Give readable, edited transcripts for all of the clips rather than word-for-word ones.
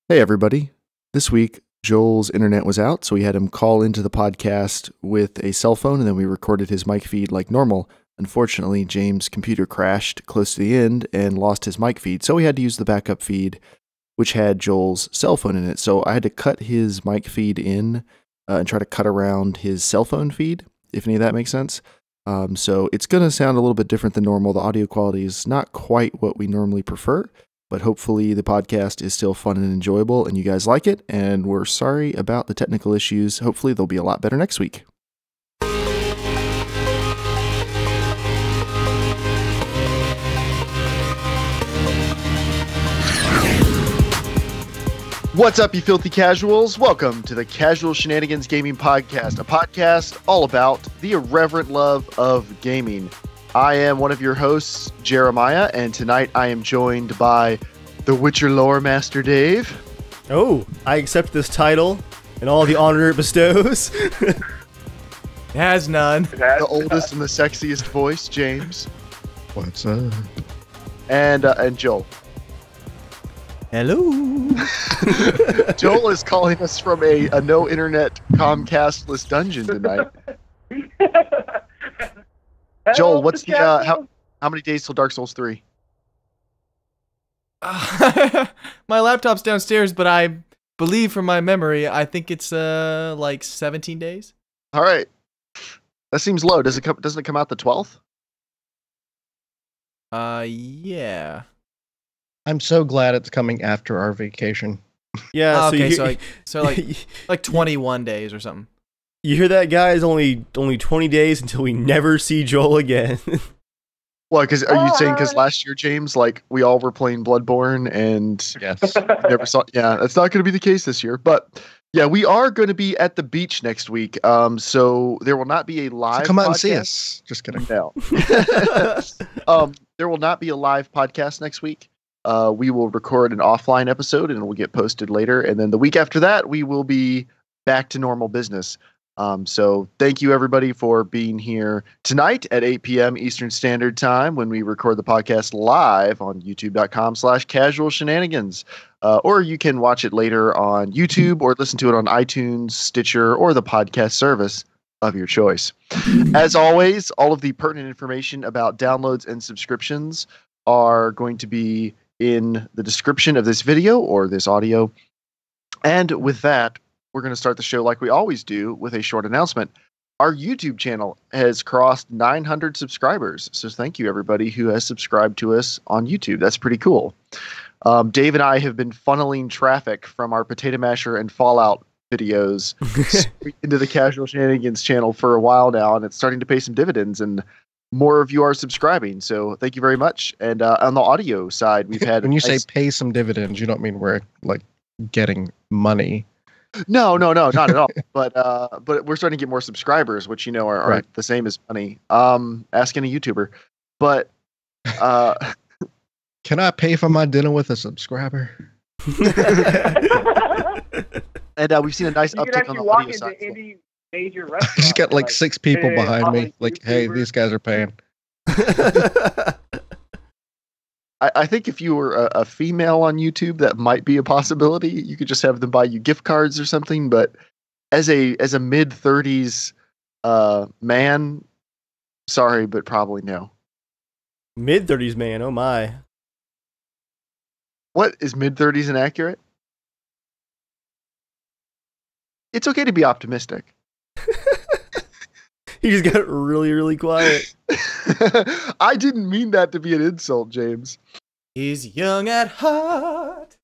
Hey, everybody. This week, Joel's internet was out, so we had him call into the podcast with a cell phone, and then we recorded his mic feed like normal. Unfortunately, James' computer crashed close to the end and lost his mic feed, so we had to use the backup feed, which had Joel's cell phone in it. So I had to cut his mic feed in and try to cut around his cell phone feed, if any of that makes sense. So it's going to sound a little bit different than normal. The audio quality is not quite what we normally prefer, but hopefully the podcast is still fun and enjoyable and you guys like it. And we're sorry about the technical issues. Hopefully they'll be a lot better next week. What's up, you filthy casuals? Welcome to the Casual Shenanigans Gaming Podcast, a podcast all about the irreverent love of gaming. I am one of your hosts, Jeremiah, and tonight I am joined by the Witcher lore master, Dave. Oh, I accept this title and all the honor it bestows. It has none. The oldest and the sexiest voice, James. What's up? And Joel. Hello. Joel is calling us from a no internet Comcastless dungeon tonight. Joel, what's the how many days till Dark Souls 3? My laptop's downstairs, but I believe from my memory, I think it's like 17 days. All right, that seems low. Doesn't it come out the 12th? Yeah. I'm so glad it's coming after our vacation. Yeah. Okay, so like 21 days or something. You hear that, guys? Only 20 days until we never see Joel again. Well, are you saying because last year, James, like we all were playing Bloodborne and Yes. never saw? Yeah, that's not going to be the case this year. But yeah, we are going to be at the beach next week. So there will not be a live. So come out podcast. and see us. Just kidding. No. There will not be a live podcast next week. We will record an offline episode and it will get posted later. And then the week after that, we will be back to normal business. So thank you everybody for being here tonight at 8 p.m. Eastern Standard Time when we record the podcast live on youtube.com/casual shenanigans. Or you can watch it later on YouTube or listen to it on iTunes, Stitcher, or the podcast service of your choice. As always, all of the pertinent information about downloads and subscriptions are going to be in the description of this video or this audio. And with that, we're going to start the show like we always do with a short announcement. Our YouTube channel has crossed 900 subscribers. So thank you everybody who has subscribed to us on YouTube. That's pretty cool. Dave and I have been funneling traffic from our Potato Masher and Fallout videos into the Casual Shenanigans channel for a while now, and it's starting to pay some dividends, and more of you are subscribing. So thank you very much. And on the audio side, we've had... When you say pay some dividends, you don't mean we're like getting money. No, not at all. But we're starting to get more subscribers, which are Right. the same as money. Ask any YouTuber. But Can I pay for my dinner with a subscriber? and we've seen a nice uptick on the audio side. Any major restaurant. He's got like 6 people hey, behind me. all Like, hey, YouTubers. these guys are paying. I think if you were a female on YouTube, that might be a possibility. You could just have them buy you gift cards or something. But as a mid-30s man, sorry, but probably no. Mid-30s, man. Oh, my. What is mid-30s inaccurate? It's okay to be optimistic. He just got really, really quiet. I didn't mean that to be an insult, James. He's young at heart.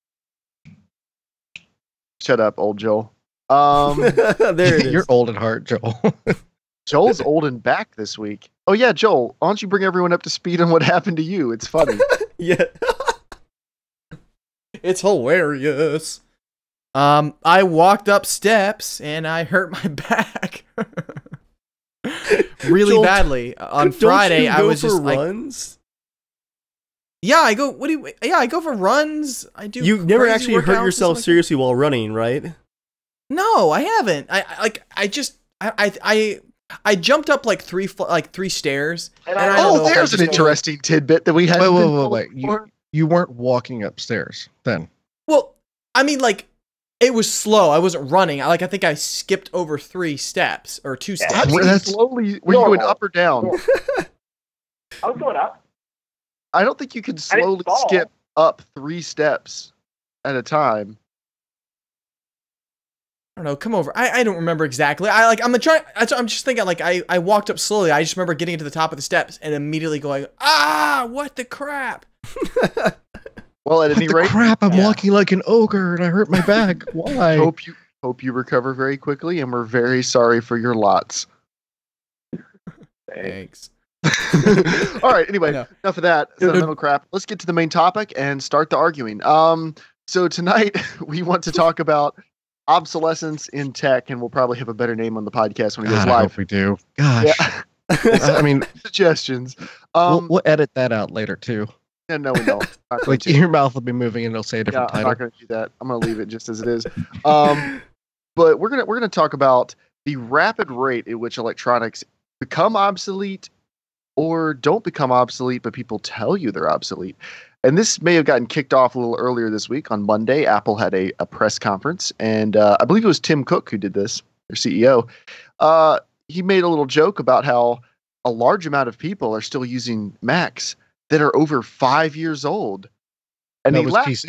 Shut up, old Joel. There it is. You're old at heart, Joel. Joel's old and back this week. Oh yeah, Joel, why don't you bring everyone up to speed on what happened to you? It's funny. Yeah. It's hilarious. I walked up steps and I hurt my back. Really Joel, badly. On Don't Friday, you I go was for just like, runs? yeah, I go. Yeah, I go for runs. I do. You never crazy actually workouts hurt and yourself stuff. seriously while running, right? No, I haven't. I jumped up like three stairs. And And I I don't know Oh, if there's I an just- interesting tidbit that we had. Wait. You weren't walking upstairs then. Well, I mean, like, it was slow. I wasn't running. I think I skipped over 3 steps or 2 steps. How did you slowly? Were you going up or down? I was going up. I don't think you could slowly skip up 3 steps at a time. I don't know. Come over. I don't remember exactly. I'm just thinking like I walked up slowly. I just remember getting to the top of the steps and immediately going, what the crap? Well, at any rate, crap! I'm walking like an ogre and I hurt my back. Why? Hope you recover very quickly, and we're very sorry for your lots. Thanks. All right. Anyway, enough of that sentimental crap. Let's get to the main topic and start the arguing. So tonight we want to talk about obsolescence in tech, and we'll probably have a better name on the podcast when it goes live. I hope we do. Gosh. Yeah. I mean, suggestions. We'll edit that out later too. No, we don't. Like your mouth will be moving and it'll say a different title. I'm not going to do that. I'm going to leave it just as it is. But we're gonna talk about the rapid rate at which electronics become obsolete or don't become obsolete, but people tell you they're obsolete. And this may have gotten kicked off a little earlier this week. On Monday, Apple had a press conference, and I believe it was Tim Cook who did this, their CEO. He made a little joke about how a large amount of people are still using Macs that are over 5 years old. And it was Windows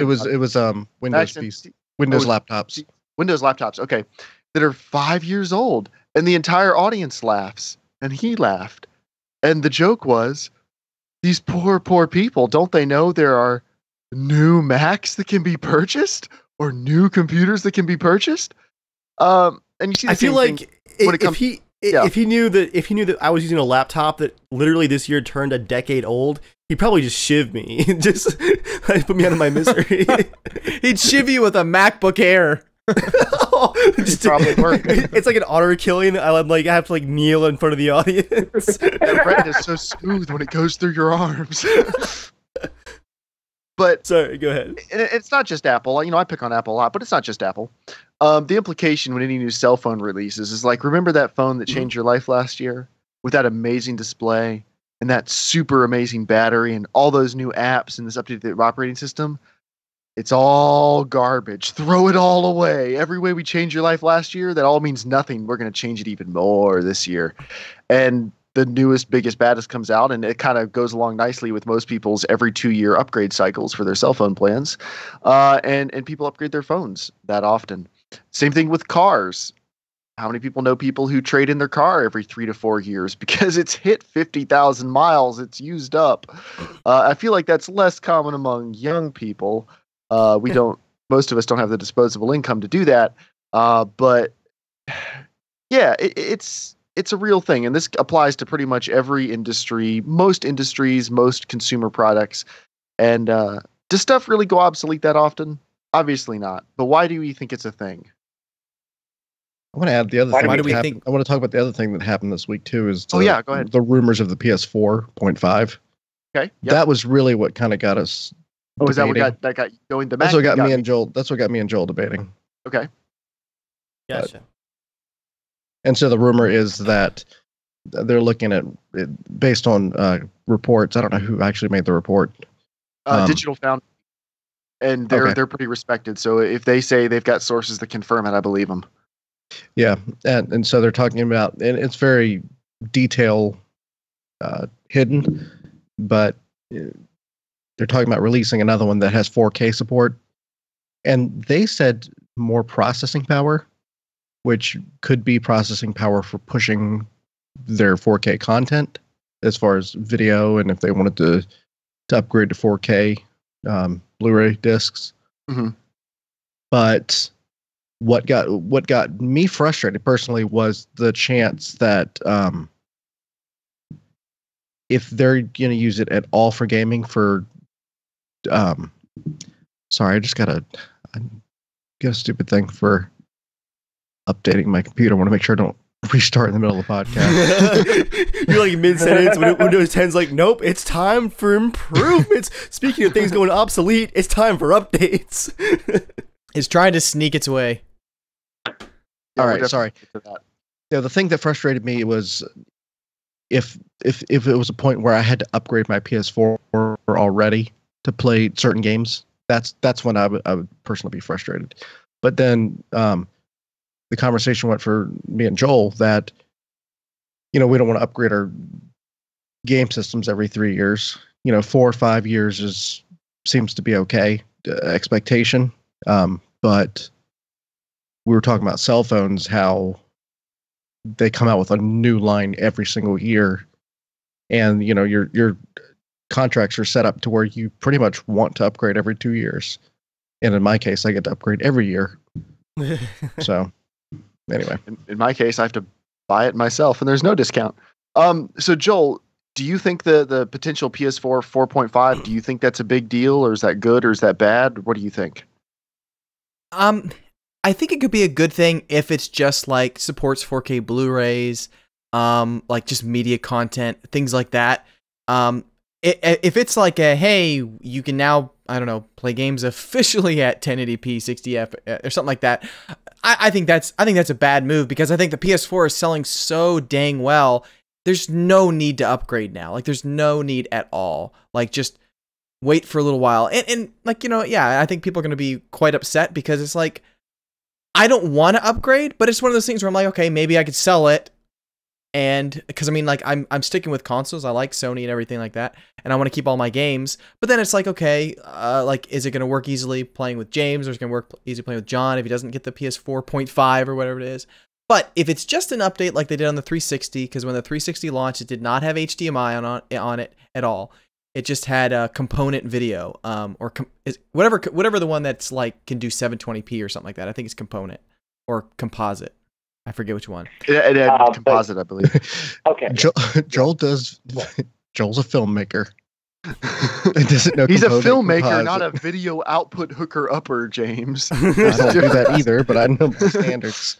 PC, Windows laptops. Windows laptops, okay, that are 5 years old, and the entire audience laughs, and he laughed. And the joke was, these poor people, don't they know there are new Macs that can be purchased or new computers that can be purchased? And you see, I feel like if he knew that I was using a laptop that literally this year turned a decade old, he'd probably just shiv me, just put me out of my misery. He'd shiv you with a MacBook Air. Just probably work. It's like an honor killing. I have to kneel in front of the audience. The red is so smooth when it goes through your arms. But sorry, go ahead. It's not just Apple. I pick on Apple a lot, but it's not just Apple. The implication when any new cell phone releases is remember that phone that changed your life last year with that amazing display and that super amazing battery and all those new apps and this updated operating system? It's all garbage. Throw it all away. Every way we changed your life last year, that all means nothing. We're going to change it even more this year. And the newest, biggest, baddest comes out, and it kind of goes along nicely with most people's every 2-year upgrade cycles for their cell phone plans. And people upgrade their phones that often. Same thing with cars. How many people know people who trade in their car every 3 to 4 years because it's hit 50,000 miles, it's used up? I feel like that's less common among young people. Most of us don't have the disposable income to do that. But yeah, it's a real thing. And this applies to pretty much every industry, most industries, most consumer products. And does stuff really go obsolete that often? Obviously not. But why do we think it's a thing? I want to add the other thing. Why do we think? I want to talk about the other thing that happened this week too. Is go ahead. The rumors of the PS4.5. Okay. Yep. That was really what kind of got us. Oh, is that what got going? That's what got me and Joel. That's what got me and Joel debating. Okay. Gotcha. And so the rumor is that they're looking at it based on reports. I don't know who actually made the report. Digital Foundry, and they're pretty respected. So if they say they've got sources that confirm it, I believe them. Yeah, and so they're talking about, and it's very detail hidden, but they're talking about releasing another one that has 4K support, and they said more processing power, which could be processing power for pushing their 4K content as far as video, and if they wanted to upgrade to 4K Blu-ray discs. Mm-hmm. But what got me frustrated personally was the chance that if they're going to use it at all for gaming for sorry, I got a stupid thing for updating my computer. I want to make sure I don't restart in the middle of the podcast. You're like mid-sentence when Windows 10's like, nope, it's time for improvements. Speaking of things going obsolete, it's time for updates. It's trying to sneak its way. All right, sorry. Yeah, the thing that frustrated me was if it was a point where I had to upgrade my PS4 already to play certain games That's when I would personally be frustrated. But then the conversation went for me and Joel that, we don't want to upgrade our game systems every 3 years. 4 or 5 years seems to be okay expectation. But we were talking about cell phones, how they come out with a new line every single year, and your contracts are set up to where you pretty much want to upgrade every 2 years. And in my case, I get to upgrade every year. So anyway, in my case, I have to buy it myself, and there's no discount. So Joel, do you think the potential PS4 4.5, do you think that's a big deal, or is that good, or is that bad? What do you think? I think it could be a good thing if it's just like supports 4K Blu-rays, like just media content, things like that. If it's like hey, you can now, I don't know, play games officially at 1080p 60f or something like that, I think that's a bad move, because I think the PS4 is selling so dang well. There's no need to upgrade now. Like, there's no need at all. Like, just wait for a little while. And like, I think people are going to be quite upset, because it's like, I don't want to upgrade, but it's one of those things where I'm like, okay, maybe I could sell it. And because I mean, like, I'm sticking with consoles. I like Sony and everything like that, and I want to keep all my games. But then it's like, okay, like, is it going to work easily playing with James, or is it going to work easy playing with John if he doesn't get the PS4.5 or whatever it is? But if it's just an update like they did on the 360, because when the 360 launched, it did not have HDMI on it at all. It just had a component video, or whatever the one that's like can do 720p or something like that. I think it's component or composite. I forget which one. It had composite, I believe. Okay. Joel's a filmmaker. Doesn't know He's a filmmaker, composite. Not a video output hooker upper, James. I don't do that either, but I know the standards.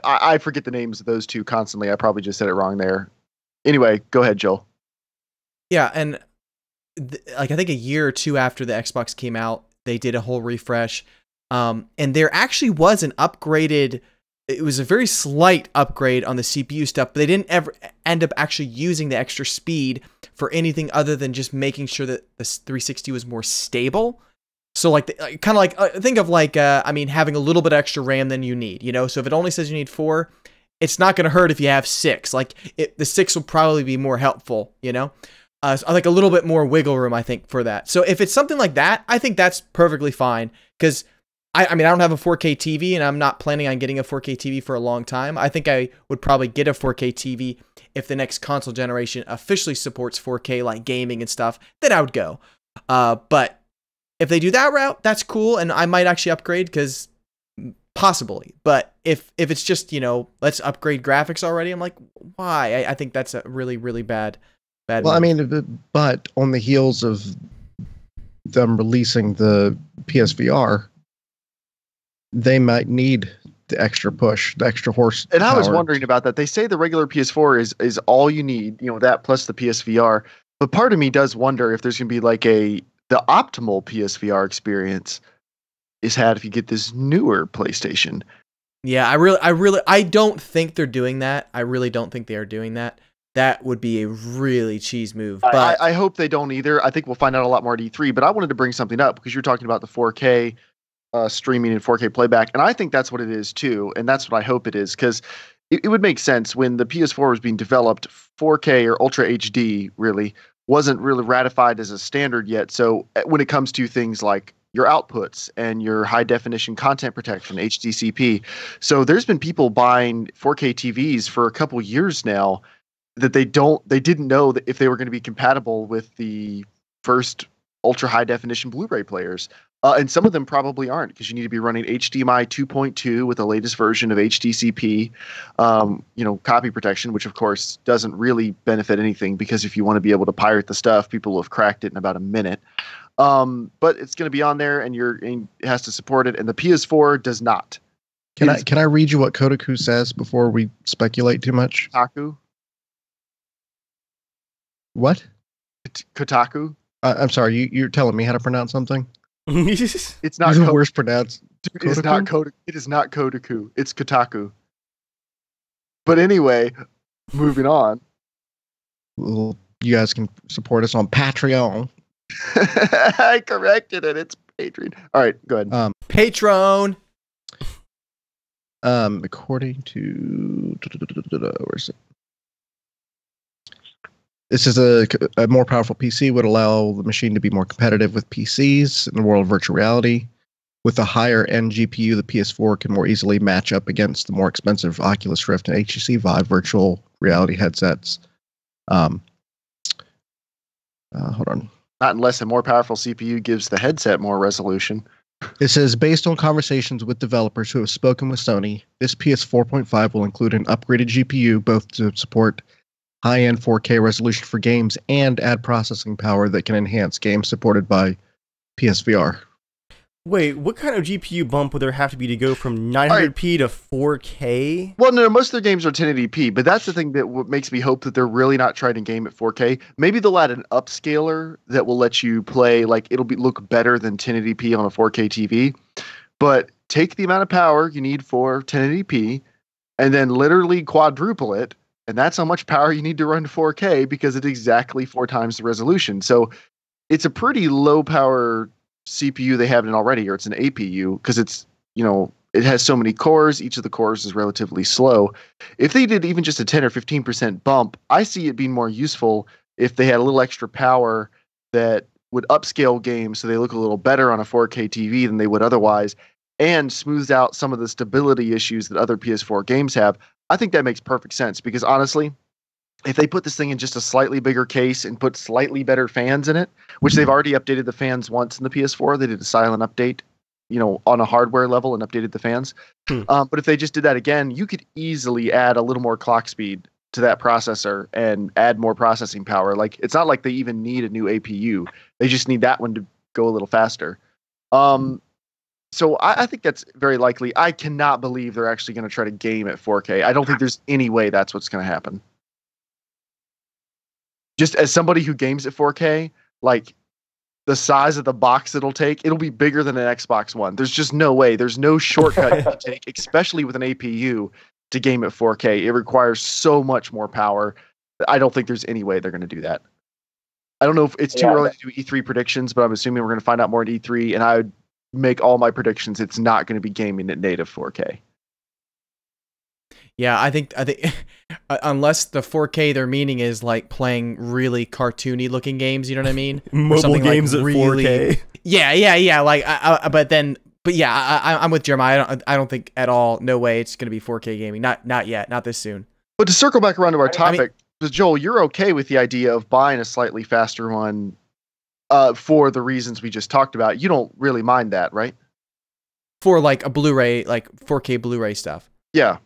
I forget the names of those two constantly. I probably just said it wrong there. Anyway, go ahead, Joel. Yeah, and like I think a year or two after the Xbox came out, they did a whole refresh, and there actually was an upgraded. It was a very slight upgrade on the CPU stuff, but they didn't ever end up actually using the extra speed for anything other than just making sure that the 360 was more stable. So like, kind of like, think of like, I mean, having a little bit extra RAM than you need, So if it only says you need 4, it's not going to hurt if you have 6. Like, the 6 will probably be more helpful, So like a little bit more wiggle room, I think, for that. So if it's something like that, I think that's perfectly fine, because I mean, I don't have a 4K TV, and I'm not planning on getting a 4K TV for a long time. I think I would probably get a 4K TV if the next console generation officially supports 4K, like gaming and stuff. Then I would go. But if they do that route, that's cool, and I might actually upgrade, because possibly. But if it's just, let's upgrade graphics already, I'm like, why? I think that's a really, really bad Well, move. I mean, but on the heels of them releasing the PSVR, they might need the extra push, the extra horse. And I was wondering about that. They say the regular PS4 is all you need, that plus the PSVR. But part of me does wonder if there's going to be like the optimal PSVR experience is had if you get this newer PlayStation. Yeah, I don't think they're doing that. I really don't think they are doing that. That would be a really cheese move. But I hope they don't either. I think we'll find out a lot more at E3. But I wanted to bring something up, because you're talking about the 4K streaming and 4K playback, and I think that's what it is too, and that's what I hope it is, because it would make sense when the PS4 was being developed. 4K or Ultra HD really wasn't really ratified as a standard yet. So when it comes to things like your outputs and your high definition content protection, HDCP, so there's been people buying 4K TVs for a couple years now that they didn't know that if they were going to be compatible with the first ultra high definition Blu-ray players. And some of them probably aren't, because you need to be running HDMI 2.2 with the latest version of HDCP, copy protection, which of course doesn't really benefit anything, because if you want to be able to pirate the stuff, people will have cracked it in about a minute. But it's going to be on there, and it has to support it, and the PS4 does not. Can I read you what Kotaku says before we speculate too much? Kotaku? What? Kotaku? I'm sorry, you're telling me how to pronounce something? It's not the worst pronounced. It is not Kotaku. It is not Kotaku. It's Kotaku. But anyway, moving on. Well, you guys can support us on Patreon. I corrected it. Adrian. All right, go ahead. Patron. According to where is it? This is a more powerful PC would allow the machine to be more competitive with PCs in the world of virtual reality. With a higher end GPU, the PS4 can more easily match up against the more expensive Oculus Rift and HTC Vive virtual reality headsets. Hold on. Not unless a more powerful CPU gives the headset more resolution. It says, based on conversations with developers who have spoken with Sony, this PS4.5 will include an upgraded GPU, both to support high-end 4K resolution for games and add processing power that can enhance games supported by PSVR. Wait, what kind of GPU bump would there have to be to go from 900p to 4K? Well, no, most of their games are 1080p, but that's the thing that makes me hope that they're really not trying to game at 4K. Maybe they'll add an upscaler that will let you play, like, it'll look better than 1080p on a 4K TV. But take the amount of power you need for 1080p and then literally quadruple it, and that's how much power you need to run 4K because it's exactly 4 times the resolution. So it's a pretty low power CPU they have it already, or it's an APU, because it's, it has so many cores. Each of the cores is relatively slow. If they did even just a 10 or 15% bump, I see it being more useful if they had a little extra power that would upscale games so they look a little better on a 4K TV than they would otherwise, and smooths out some of the stability issues that other PS4 games have. I think that makes perfect sense, because honestly, if they put this thing in just a slightly bigger case and put slightly better fans in it, which they've already updated the fans once in the PS4, they did a silent update, on a hardware level and updated the fans. But if they just did that again, you could easily add a little more clock speed to that processor and add more processing power. Like, it's not like they even need a new APU. They just need that one to go a little faster. So I think that's very likely. I cannot believe they're actually going to try to game at 4K. I don't think there's any way that's what's going to happen. Just as somebody who games at 4K, like, the size of the box it'll be bigger than an Xbox One. There's just no way. There's no shortcut you can take, especially with an APU, to game at 4K. It requires so much more power. I don't think there's any way they're going to do that. I don't know if it's too early to do E3 predictions, but I'm assuming we're going to find out more at E3, and I would make all my predictions it's not going to be gaming at native 4K. Yeah, I think unless the 4K their meaning is like playing really cartoony looking games, you know what I mean? Mobile games at 4K. Yeah. Like, I'm with Jeremiah. I don't think at all. No way it's going to be 4K gaming. Not yet. Not this soon. But to circle back around to our topic, Joel, you're okay with the idea of buying a slightly faster one for the reasons we just talked about. You don't really mind that, right? For like a Blu-ray, like 4K Blu-ray stuff. Yeah.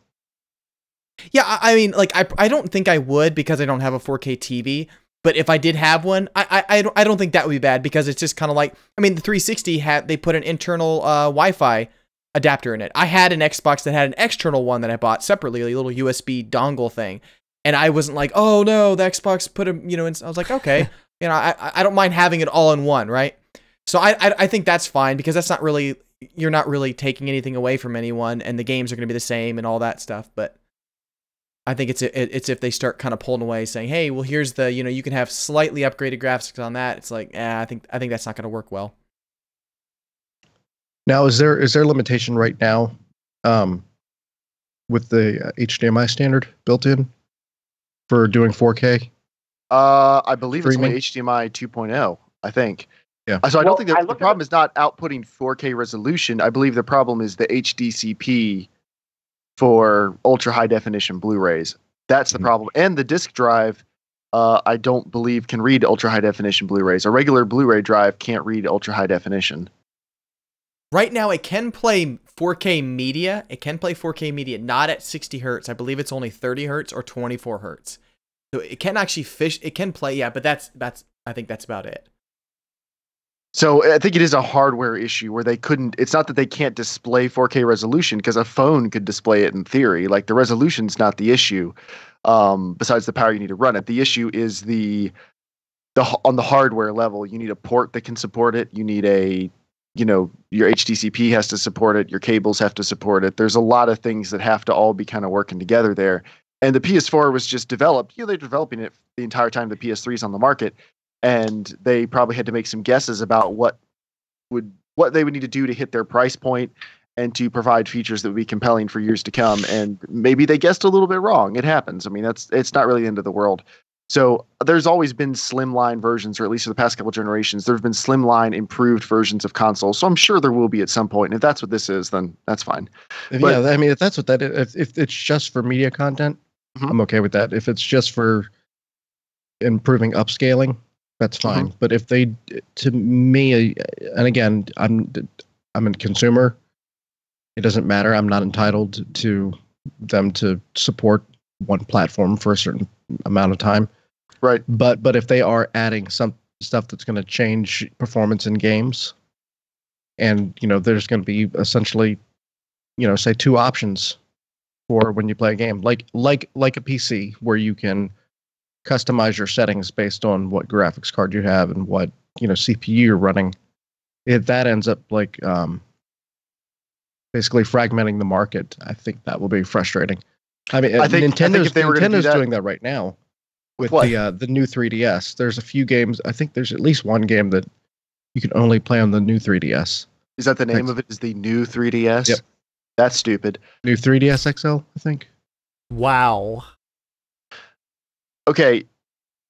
Yeah, I mean, like, I don't think I would, because I don't have a 4K TV. But if I did have one, I don't think that would be bad, because it's just kind of like, I mean, the 360 they put an internal Wi-Fi adapter in it. I had an Xbox that had an external one that I bought separately, a little USB dongle thing, and I wasn't like, oh no, the Xbox put a, I was like, okay, I don't mind having it all in one, right? So I think that's fine, because that's not really, you're not really taking anything away from anyone, and the games are going to be the same and all that stuff, but I think it's if they start kind of pulling away, saying, "Hey, well, here's the, you can have slightly upgraded graphics on that." It's like, I think that's not going to work well. Now, is there a limitation right now, with the HDMI standard built in for doing 4K? I believe it's only HDMI 2.0. I think. Yeah. So I don't think the problem is not outputting 4K resolution. I believe the problem is the HDCP for ultra high definition Blu-rays. That's the problem. And the disk drive, I don't believe can read ultra high definition Blu-rays. A regular Blu-ray drive can't read ultra high definition. Right now, it can play 4K media. It can play 4K media, not at 60 hertz. I believe it's only 30 hertz or 24 hertz. So it can actually it can play, yeah, but that's I think that's about it. So I think it is a hardware issue where they couldn't, it's not that they can't display 4K resolution, because a phone could display it in theory. Like, the resolution's not the issue, besides the power you need to run it. The issue is on the hardware level, you need a port that can support it. You need your HDCP has to support it. Your cables have to support it. There's a lot of things that have to all be kind of working together there. And the PS4 was just developed, they're developing it the entire time the PS3 is on the market. And they probably had to make some guesses about what would what they would need to do to hit their price point and to provide features that would be compelling for years to come. And maybe they guessed a little bit wrong. It happens. I mean, it's not really the end of the world. So there's always been slimline versions, or at least for the past couple generations, there have been slimline improved versions of consoles. So I'm sure there will be at some point. And if that's what this is, then that's fine. Yeah, I mean, if that's what that is, if it's just for media content, I'm okay with that. If it's just for improving upscaling, that's fine. But if they, to me, and again, I'm a consumer. It doesn't matter. I'm not entitled to them to support one platform for a certain amount of time. Right. But if they are adding some stuff that's going to change performance in games, and there's going to be essentially, say 2 options for when you play a game, like a PC where you can customize your settings based on what graphics card you have and what CPU you're running. If that ends up like basically fragmenting the market, I think that will be frustrating. I mean, Nintendo's doing that right now with the new 3DS. There's a few games. I think there's at least one game that you can only play on the new 3DS. Is that the name of it? Is the new 3DS? Yep. That's stupid. New 3DS XL, I think. Wow. Okay,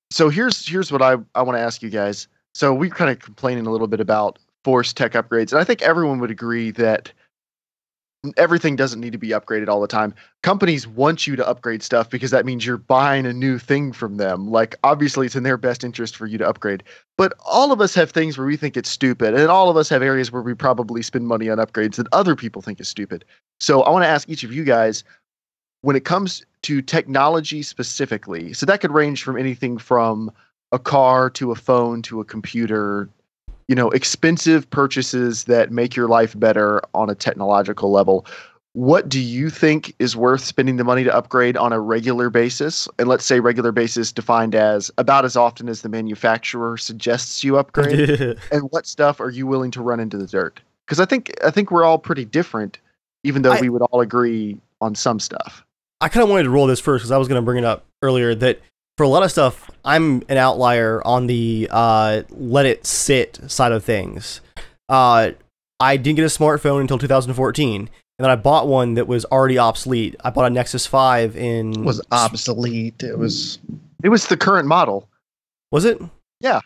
so here's what I want to ask you guys. So we're kind of complaining a little bit about forced tech upgrades, and I think everyone would agree that everything doesn't need to be upgraded all the time. Companies want you to upgrade stuff because that means you're buying a new thing from them. Like, obviously, it's in their best interest for you to upgrade. But all of us have things where we think it's stupid, and all of us have areas where we probably spend money on upgrades that other people think is stupid. So I want to ask each of you guys, when it comes to technology specifically, so that could range from anything from a car to a phone to a computer, expensive purchases that make your life better on a technological level. What do you think is worth spending the money to upgrade on a regular basis? And let's say regular basis defined as about as often as the manufacturer suggests you upgrade. And what stuff are you willing to run into the dirt? Because I think we're all pretty different, even though we would all agree on some stuff. I kind of wanted to roll this first because I was going to bring it up earlier that for a lot of stuff, I'm an outlier on the let it sit side of things. I didn't get a smartphone until 2014, and then I bought one that was already obsolete. I bought a Nexus 5 in... It was obsolete. It was the current model. Was it? Yeah.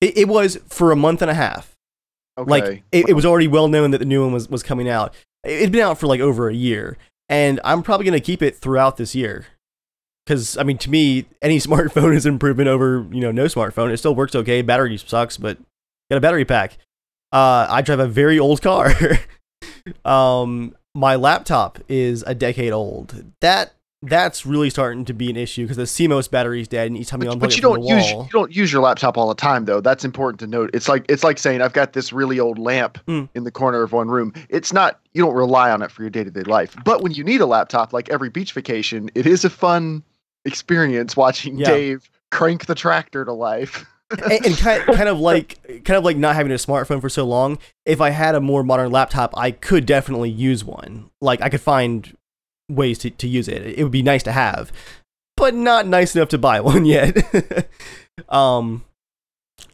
It was for a month and a half. Okay. Like, it was already well known that the new one was coming out. It'd been out for like over a year, and I'm probably going to keep it throughout this year. Because, I mean, to me, any smartphone is an improvement over, no smartphone. It still works okay. Battery sucks, but got a battery pack. I drive a very old car. My laptop is a decade old. That's really starting to be an issue because the CMOS battery is dead, and each time you unplug it from the wall. You don't use your laptop all the time, though. That's important to note. It's like saying I've got this really old lamp in the corner of one room. It's not, you don't rely on it for your day-to-day life. But when you need a laptop, like every beach vacation, it is a fun experience watching Dave crank the tractor to life. and kind of like not having a smartphone for so long. If I had a more modern laptop, I could definitely use one. Like, I could find ways to use it. It would be nice to have, but not nice enough to buy one yet. Trying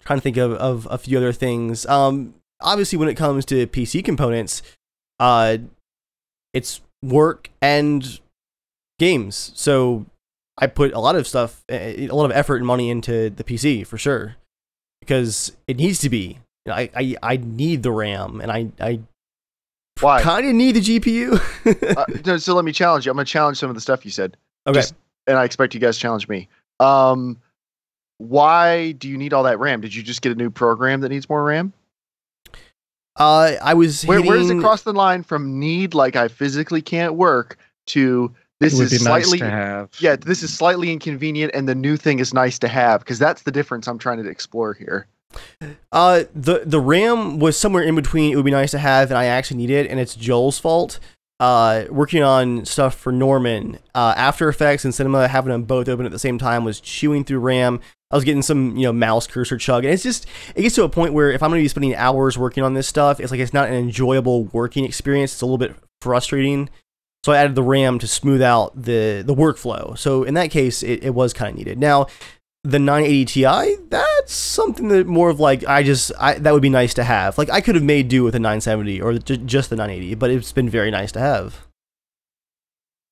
to think of a few other things. Obviously, when it comes to PC components, it's work and games. So I put a lot of effort and money into the PC for sure, because it needs to be. I need the RAM, and I kind of need the GPU. So let me challenge you. I'm going to challenge some of the stuff you said. Okay. And I expect you guys to challenge me. Why do you need all that RAM? Did you just get a new program that needs more RAM? I was where does it cross the line from need, like I physically can't work, to this is slightly nice to have. Yeah, this is slightly inconvenient, and the new thing is nice to have, because that's the difference I'm trying to explore here. The RAM was somewhere in between. It would be nice to have, and I actually need it, and it's Joel's fault. Working on stuff for Norman, After Effects and Cinema, having them both open at the same time was chewing through RAM. I was getting some, mouse cursor chug, and it gets to a point where if I'm going to be spending hours working on this stuff, it's not an enjoyable working experience. It's a little bit frustrating. So I added the RAM to smooth out the workflow. So in that case, it was kind of needed. Now, the 980 Ti, that that's something that more of like that would be nice to have. Like I could have made do with a 970 or just the 980, but it's been very nice to have.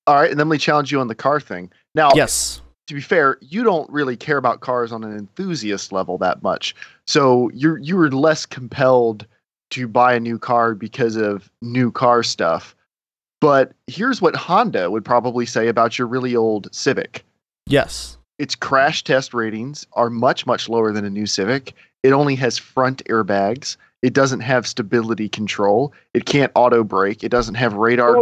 All right, and then we challenge you on the car thing. Now, yes, to be fair, you don't really care about cars on an enthusiast level that much, so you're less compelled to buy a new car because of new car stuff. But here's what Honda would probably say about your really old Civic. Yes. Its crash test ratings are much, much lower than a new Civic. It only has front airbags. It doesn't have stability control. It can't auto brake. It doesn't have radar.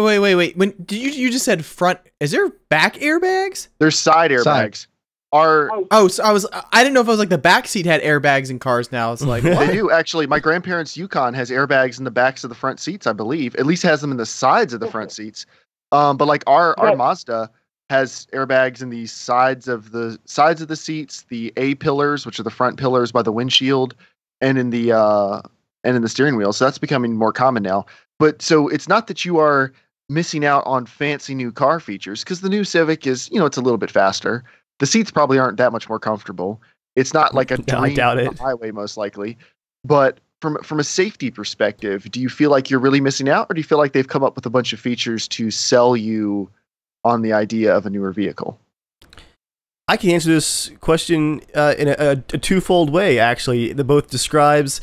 Wait. When did you just said front? Is there back airbags? There's side airbags. So I didn't know if it was like the back seat had airbags in cars now. It's like, what? They do actually. My grandparents' Yukon has airbags in the backs of the front seats, I believe. At least has them in the sides of the front seats. But like our Mazda has airbags in the sides of the seats, the A pillars, which are the front pillars by the windshield, and in the steering wheel. So that's becoming more common now. But so it's not that you are missing out on fancy new car features, because the new Civic is, it's a little bit faster. The seats probably aren't that much more comfortable. It's not like a dream on the highway, most likely. But from a safety perspective, do you feel like you're really missing out, or do you feel like they've come up with a bunch of features to sell you on the idea of a newer vehicle? I can answer this question in a twofold way, actually. That both describes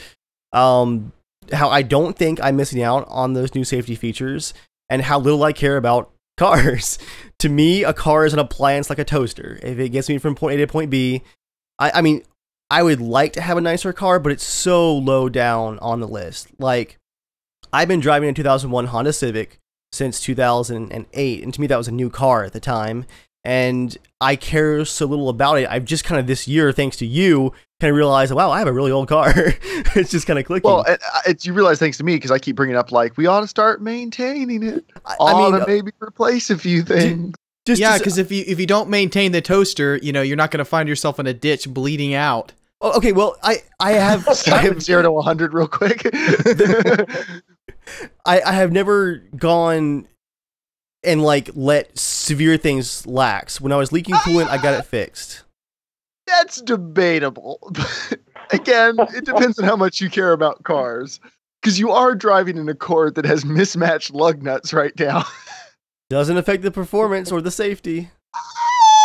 how I don't think I'm missing out on those new safety features and how little I care about cars. To me, a car is an appliance like a toaster. If it gets me from point A to point B, I mean, I would like to have a nicer car, but it's so low down on the list. Like, I've been driving a 2001 Honda Civic since 2008, and to me that was a new car at the time, and I care so little about it. I've just kind of this year, thanks to you, kind of realized, wow, I have a really old car. It's just kind of clicking. Well, you realize thanks to me, because I keep bringing up, like, we ought to start maintaining it. I mean, maybe replace a few things. Because if you don't maintain the toaster, you're not going to find yourself in a ditch bleeding out. Oh, okay, well, I have 0 to 100 real quick. I have never gone and like let severe things lax. When I was leaking coolant, I got it fixed. That's debatable. Again, it depends on how much you care about cars. Because you are driving an Accord that has mismatched lug nuts right now. Doesn't affect the performance or the safety.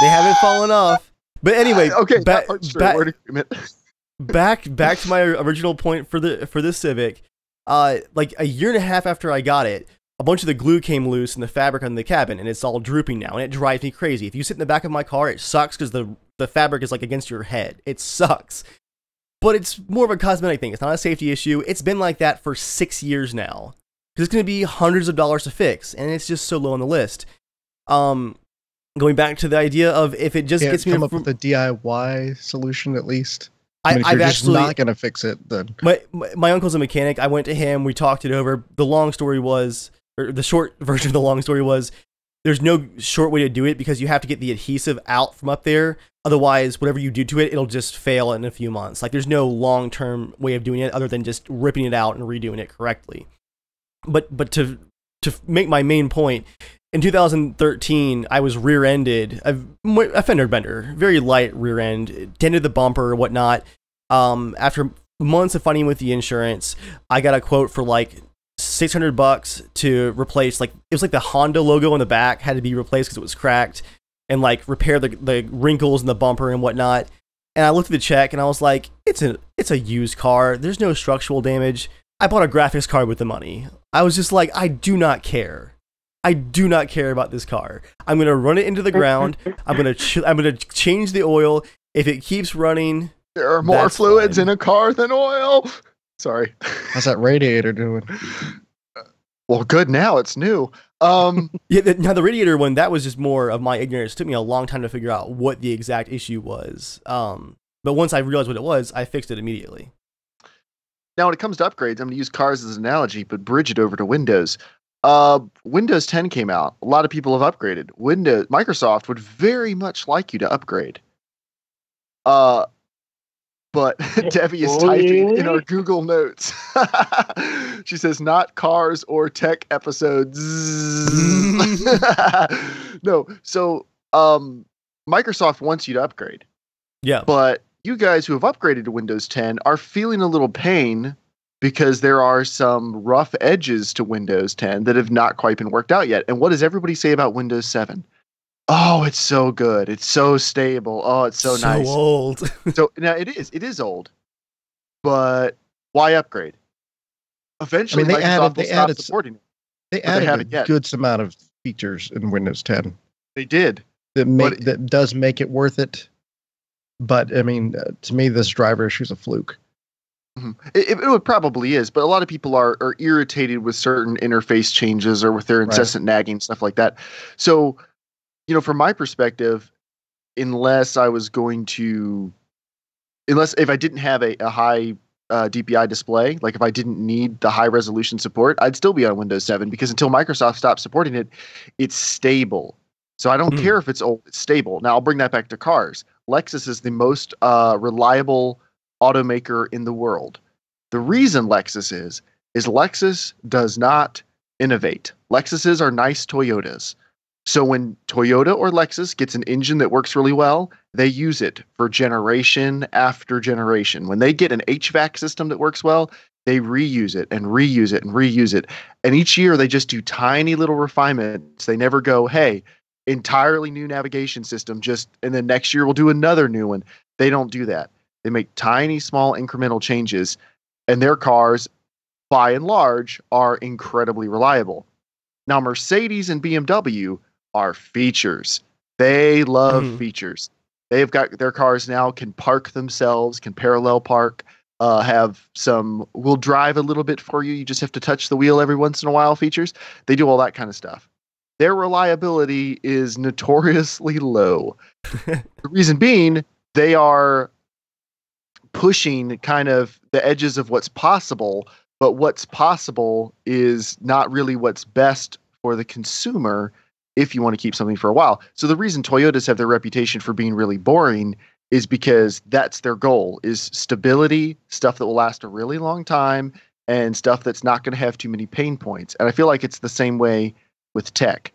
They haven't fallen off. But anyway, okay, back to my original point for the Civic. Like a year and a half after I got it, a bunch of the glue came loose in the fabric on the cabin, and it's all drooping now, and it drives me crazy. If you sit in the back of my car, it sucks because the fabric is like against your head. It sucks. But it's more of a cosmetic thing. It's not a safety issue. It's been like that for 6 years now. Because it's going to be hundreds of dollars to fix, and it's just so low on the list. Going back to the idea of if it just gets me come up with a DIY solution at least. I've you're just actually not going to fix it, then my uncle's a mechanic. I went to him. We talked it over. The long story was, or the short version of the long story was, there's no short way to do it because you have to get the adhesive out from up there. Otherwise, whatever you do to it, it'll just fail in a few months. Like there's no long-term way of doing it other than just ripping it out and redoing it correctly. But to make my main point, in 2013, I was rear-ended, a fender bender, very light rear end, dented the bumper or whatnot. After months of fighting with the insurance, I got a quote for like $600 to replace, like, it was like the Honda logo on the back had to be replaced because it was cracked, and like repair the wrinkles in the bumper and whatnot. And I looked at the check and I was like, it's a used car. There's no structural damage. I bought a graphics card with the money. I was just like, I do not care. I do not care about this car. I'm gonna run it into the ground. I'm gonna change the oil. If it keeps running, there are more fluids in a car than oil. Sorry. How's that radiator doing? Well, good now. It's new. Yeah. Now the radiator one, that was just more of my ignorance. It took me a long time to figure out what the exact issue was. But once I realized what it was, I fixed it immediately. Now, when it comes to upgrades, I'm going to use cars as an analogy, but bridge it over to Windows. Windows 10 came out. A lot of people have upgraded. Microsoft would very much like you to upgrade. But Debbie is typing in our Google Notes. She says, not cars or tech episodes. No. So, Microsoft wants you to upgrade. Yeah. But you guys who have upgraded to Windows 10 are feeling a little pain because there are some rough edges to Windows 10 that have not quite been worked out yet. And what does everybody say about Windows 7? Oh, it's so good. It's so stable. Oh, it's so nice. So old. So now it is old, but why upgrade? Eventually, Microsoft will stop supporting it. They added a good amount of features in Windows 10. They did. That does make it worth it. But I mean, to me, this driver issue is a fluke. It probably is, but a lot of people are irritated with certain interface changes or with their incessant nagging, stuff like that. So, from my perspective, unless if I didn't have a high DPI display, like if I didn't need the high resolution support, I'd still be on Windows 7 because until Microsoft stops supporting it, it's stable. So I don't care if it's old, it's stable. Now I'll bring that back to cars. Lexus is the most reliable automaker in the world. The reason Lexus is Lexus does not innovate. Lexuses are nice Toyotas. So when Toyota or Lexus gets an engine that works really well, they use it for generation after generation. When they get an HVAC system that works well, they reuse it and reuse it and reuse it. And each year they just do tiny little refinements. They never go, hey, entirely new navigation system, and then next year we'll do another new one. They don't do that. They make tiny, small, incremental changes, and their cars, by and large, are incredibly reliable. Now, Mercedes and BMW are features. They love features. They've got their cars now can park themselves, can parallel park, will drive a little bit for you. You just have to touch the wheel every once in a while features. They do all that kind of stuff. Their reliability is notoriously low. The reason being, they are pushing kind of the edges of what's possible, but what's possible is not really what's best for the consumer if you want to keep something for a while. So the reason Toyotas have their reputation for being really boring is because that's their goal, is stability, stuff that will last a really long time, and stuff that's not going to have too many pain points. And I feel like it's the same way with tech.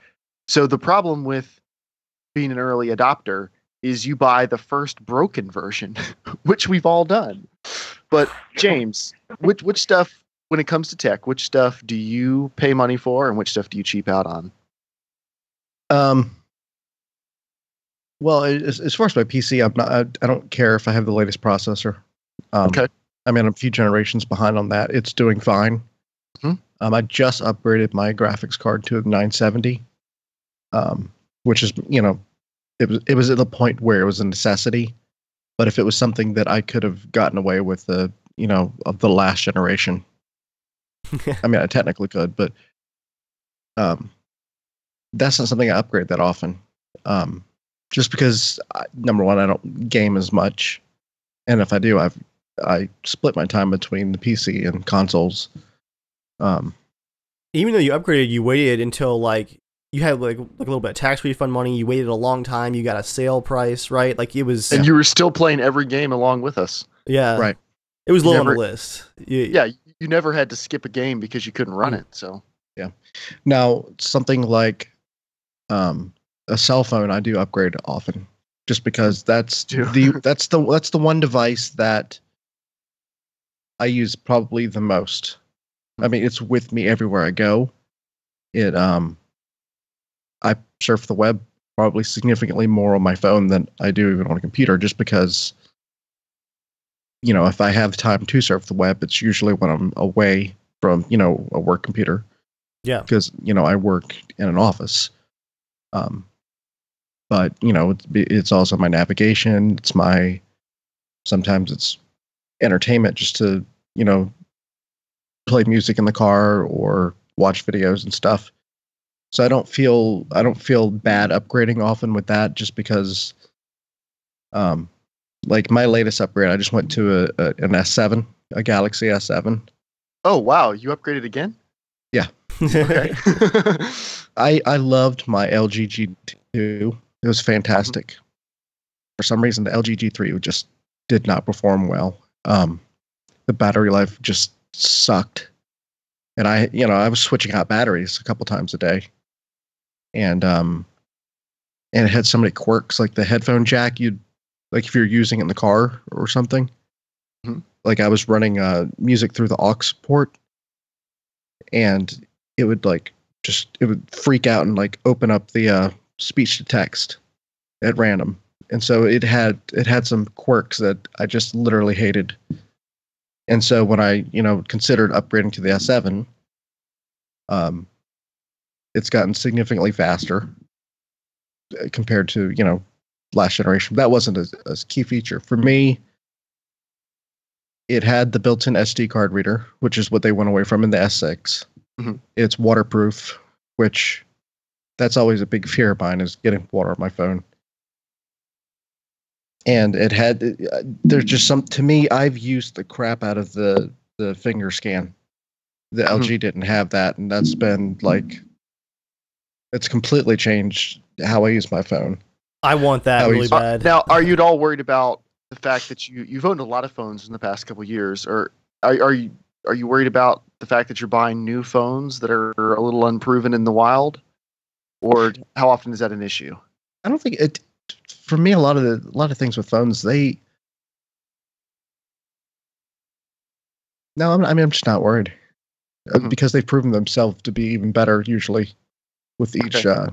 So the problem with being an early adopter is you buy the first broken version, which we've all done. But James, which stuff, when it comes to tech, which stuff do you pay money for and which stuff do you cheap out on? Well, as far as my PC, I don't care if I have the latest processor. Okay. I mean, I'm a few generations behind on that. It's doing fine. I just upgraded my graphics card to a 970, which is, it was at the point where it was a necessity. But if it was something that I could have gotten away with, of the last generation, I mean, I technically could, but that's not something I upgrade that often. Just because, number one, I don't game as much, and if I do, I split my time between the PC and consoles. Even though you upgraded, you waited until you had like a little bit of tax refund money. You waited a long time. You got a sale price, right? Like it was, and you were still playing every game along with us. Yeah, right. It was low on the list. You never had to skip a game because you couldn't run it. So yeah. Now something like a cell phone, I do upgrade often, just because that's the one device that I use probably the most. I mean, it's with me everywhere I go. I surf the web probably significantly more on my phone than I do even on a computer, just because, if I have time to surf the web, it's usually when I'm away from, a work computer. Yeah. Because, I work in an office. But, it's also my navigation. Sometimes it's entertainment just to, play music in the car or watch videos and stuff. So I don't feel bad upgrading often with that, just because, like my latest upgrade, I just went to an S7, a Galaxy S7. Oh, wow. You upgraded again? Yeah. Okay. I loved my LG G2. It was fantastic. For some reason, the LG G3 just did not perform well. The battery life just sucked. And I was switching out batteries a couple times a day. And it had so many quirks, like the headphone jack, you'd like if you're using it in the car or something. Mhm. Like I was running music through the aux port, and it would it would freak out and like open up the speech to text at random. And so it had some quirks that I just literally hated. And so when I, considered upgrading to the S7, it's gotten significantly faster compared to, last generation. That wasn't a key feature. For me, it had the built-in SD card reader, which is what they went away from in the S6. Mhm. It's waterproof, which that's always a big fear of mine, is getting water on my phone. And it had, there's just to me, I've used the crap out of the finger scan. The LG didn't have that, and that's been it's completely changed how I use my phone. I want that How really he's- bad. Now, are you at all worried about the fact that you've owned a lot of phones in the past couple of years, or are you worried about the fact that you're buying new phones that are a little unproven in the wild, or how often is that an issue? I don't think it. For me, a lot of things with phones, No, I'm just not worried Mhm. because they've proven themselves to be even better usually with each Okay.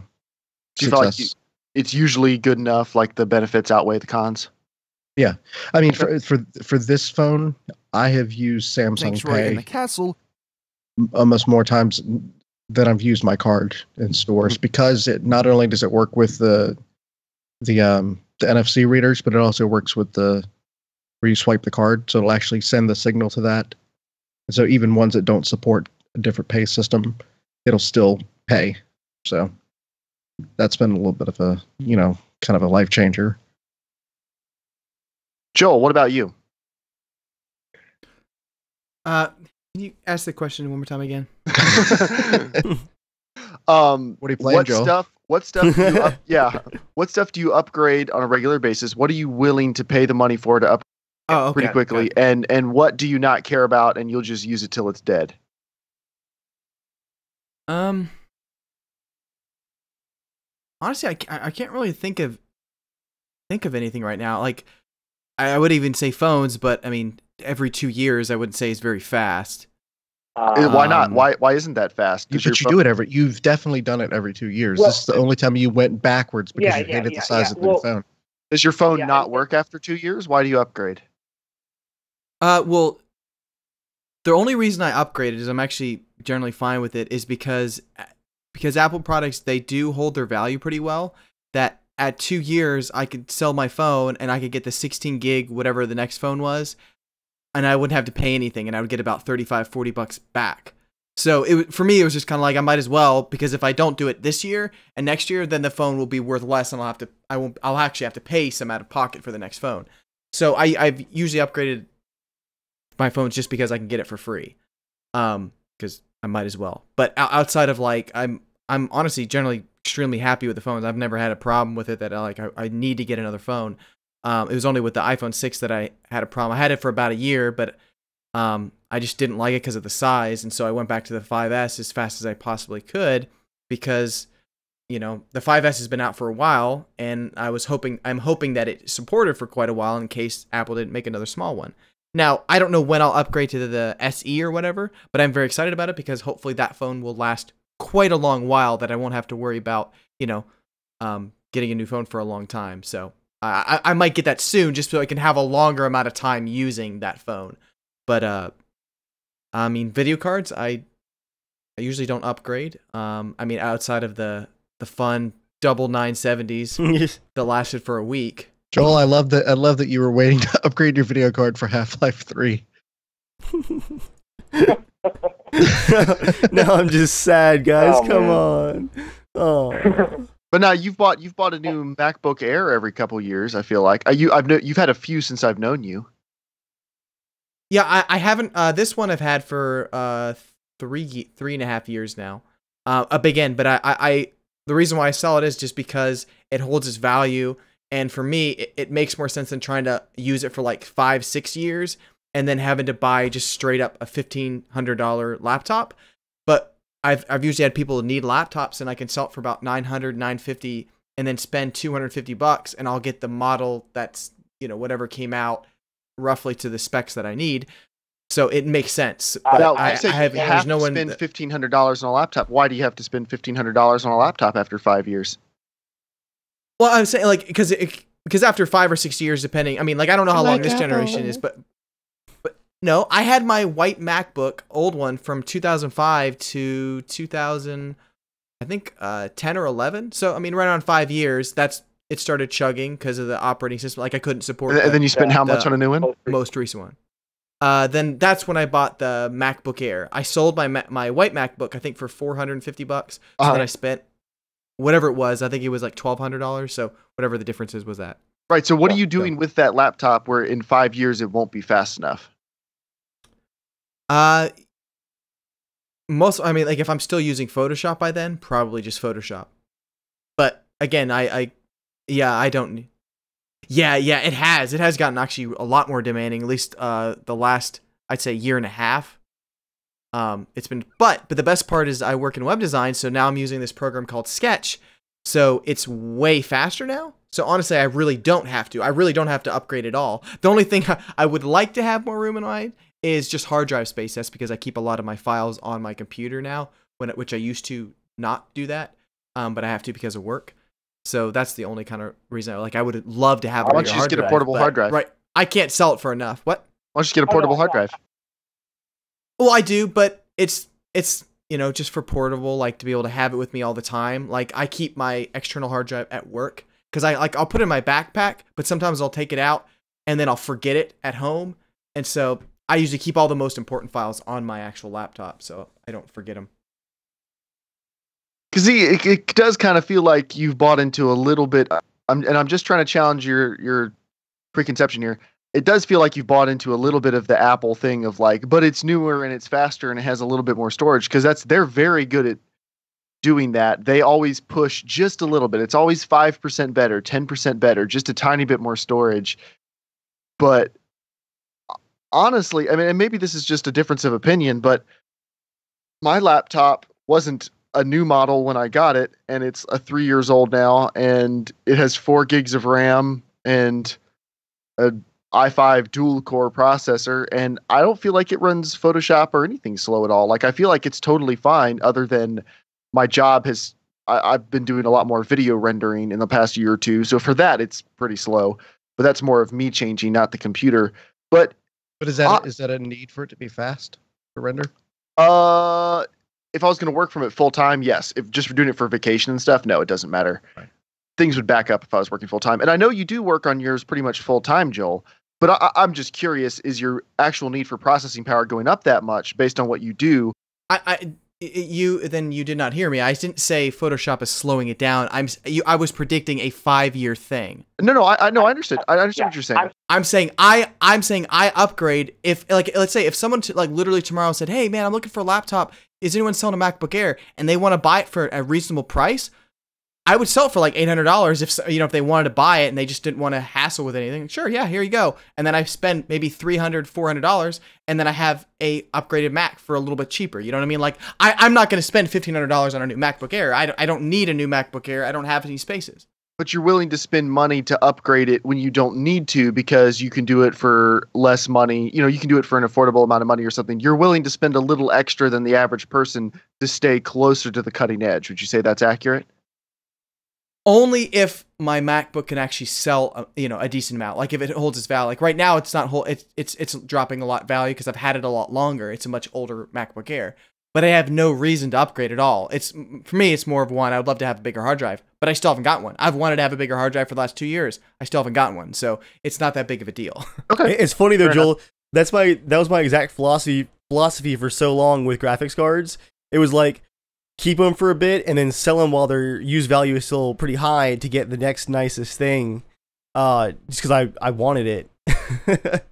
Do you feel like success. it's usually good enough, like the benefits outweigh the cons? I mean, for this phone, I have used Samsung Sanctuary in the Pay castle. almost more times than I've used my card in stores, because it not only does it work with the NFC readers, but it also works with where you swipe the card, so it'll actually send the signal to that. And so even ones that don't support a different pay system, it'll still pay. So that's been a little bit of a, kind of a life changer. Joel, what about you? Can you ask the question one more time again? What are you playing, Joel? What stuff do you upgrade on a regular basis? What are you willing to pay the money for to upgrade Oh, okay. pretty quickly? And what do you not care about and you'll just use it till it's dead? Honestly, I can't really think of anything right now. Like, I would even say phones, but I mean, every 2 years, I wouldn't say is very fast. Why not? Why isn't that fast? You've definitely done it every 2 years. Well, This is the only time you went backwards because you hated the size of the Well, phone. Does your phone Yeah, not and- work after 2 years? Why do you upgrade? Well, the only reason I upgraded is I'm actually generally fine with it is because Apple products, they do hold their value pretty well. That at 2 years, I could sell my phone and I could get the 16 gig, whatever the next phone was, and I wouldn't have to pay anything, and I would get about $35-40 back. So for me, it was just kind of like I might as well, because if I don't do it this year and next year, then the phone will be worth less, and I'll actually have to pay some out of pocket for the next phone. So I've usually upgraded my phones just because I can get it for free, because I might as well. But outside of I'm honestly generally extremely happy with the phones. I've never had a problem with it that I need to get another phone. It was only with the iPhone 6 that I had a problem. I had it for about a year, but I just didn't like it because of the size, and so I went back to the 5S as fast as I possibly could, because the 5S has been out for a while, and I'm hoping that it supported for quite a while in case Apple didn't make another small one. Now, I don't know when I'll upgrade to the SE or whatever, but I'm very excited about it because hopefully that phone will last quite a long while, that I won't have to worry about, getting a new phone for a long time. So I might get that soon just so I can have a longer amount of time using that phone. But, I mean, video cards, I usually don't upgrade. I mean, outside of the fun double 970s that lasted for a week. Joel, I love that you were waiting to upgrade your video card for Half-Life 3. Now I'm just sad, guys. Oh, Come man. on. Oh. But now you've bought a new MacBook Air every couple years. I feel like you've had a few since I've known you. Yeah, I haven't. This one I've had for 3.5 years now. A big end, but I the reason why I sell it is just because it holds its value, and for me, it makes more sense than trying to use it for like 5-6 years and then having to buy just straight up a $1,500 laptop. But I've usually had people need laptops, and I can sell it for about $900, $950, and then spend $250, and I'll get the model that's whatever came out roughly to the specs that I need. So it makes sense. But Now, I you say have you have there's no to one spend $1,500 on a laptop. Why do you have to spend $1,500 on a laptop after 5 years? Well, I'm saying like because after 5 or 6 years, depending. I mean, like I don't know how long this generation is, but no, I had my white MacBook, old one from 2005 to 2000, I think 10 or 11. So I mean, right around 5 years. It started chugging because of the operating system. Like I couldn't support. And then you spent how much on a new one? Most recent one. Then that's when I bought the MacBook Air. I sold my white MacBook, I think, for $450. So then I spent whatever it was. I think it was like $1,200. So whatever the difference is was that. Right. So what are you doing with that laptop where in 5 years it won't be fast enough? I mean, like if I'm still using Photoshop by then, probably just Photoshop. But again, I don't. Yeah, it has gotten actually a lot more demanding. At least the last, I'd say, year and a half. It's been, but the best part is I work in web design, so now I'm using this program called Sketch, so it's way faster now. So honestly, I really don't have to. I really don't have to upgrade at all. The only thing I would like to have more room in mind is just hard drive space. That's because I keep a lot of my files on my computer now, which I used to not do that, but I have to because of work. So that's the only kind of reason. I would love to have. Why don't you just get a portable hard drive? Right, I can't sell it for enough. What? Why don't you just get a portable hard drive? Well, I do, but it's just for portable, like to be able to have it with me all the time. Like I keep my external hard drive at work because I'll put it in my backpack, but sometimes I'll take it out and then I'll forget it at home, and so I usually keep all the most important files on my actual laptop so I don't forget them. Because it does kind of feel like you've bought into a little bit. I'm just trying to challenge your preconception here. It does feel like you've bought into a little bit of the Apple thing of like, but it's newer and it's faster and it has a little bit more storage. Because they're very good at doing that. They always push just a little bit. It's always 5% better, 10% better, just a tiny bit more storage. But honestly, I mean, and maybe this is just a difference of opinion, but my laptop wasn't a new model when I got it, and it's 3 years old now, and it has 4 gigs of RAM and a i5 dual core processor, and I don't feel like it runs Photoshop or anything slow at all. Like I feel like it's totally fine, other than my job I've been doing a lot more video rendering in the past year or two, so for that it's pretty slow. But that's more of me changing, not the computer. But is that a need for it to be fast to render? If I was going to work from it full time, yes. If just for doing it for vacation and stuff, no, it doesn't matter. Right. Things would back up if I was working full time. And I know you do work on yours pretty much full time, Joel. But I'm just curious: is your actual need for processing power going up that much based on what you do? You did not hear me. I didn't say Photoshop is slowing it down. I was predicting a 5-year thing. No, I understood. I understand what you're saying. I'm saying I upgrade if, like, let's say if someone like literally tomorrow said, "Hey man, I'm looking for a laptop. Is anyone selling a MacBook Air?" and they want to buy it for a reasonable price, I would sell it for like $800 if they wanted to buy it and they just didn't want to hassle with anything. Sure, yeah, here you go. And then I spend maybe $300, $400, and then I have a upgraded Mac for a little bit cheaper. You know what I mean? Like I'm not going to spend $1,500 on a new MacBook Air. I don't need a new MacBook Air. I don't have any spaces. But you're willing to spend money to upgrade it when you don't need to because you can do it for less money. You know, you can do it for an affordable amount of money or something. You're willing to spend a little extra than the average person to stay closer to the cutting edge. Would you say that's accurate? Only if my MacBook can actually sell, a decent amount. Like if it holds its value. Like right now, it's not it's dropping a lot value because I've had it a lot longer. It's a much older MacBook Air, but I have no reason to upgrade at all. For me, it's more of one. I would love to have a bigger hard drive, but I still haven't got one. I've wanted to have a bigger hard drive for the last 2 years. I still haven't gotten one, so it's not that big of a deal. Okay, it's funny though, Joel. That was my exact philosophy for so long with graphics cards. It was like, keep them for a bit and then sell them while their use value is still pretty high to get the next nicest thing, just because I wanted it.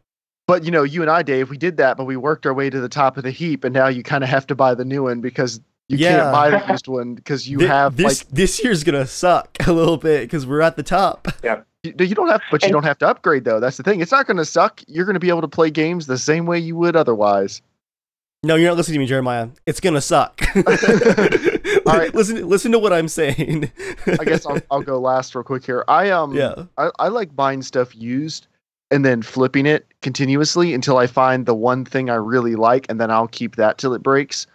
But you and I, Dave, we did that, but we worked our way to the top of the heap, and now you kind of have to buy the new one because you can't buy the used one because you have this year's gonna suck a little bit because we're at the top. Yeah. You don't have to upgrade though. That's the thing. It's not going to suck. You're going to be able to play games the same way you would otherwise. No, you're not listening to me, Jeremiah. It's gonna suck. All right, listen to what I'm saying. I guess I'll go last real quick here. I like buying stuff used and then flipping it continuously until I find the one thing I really like, and then I'll keep that till it breaks.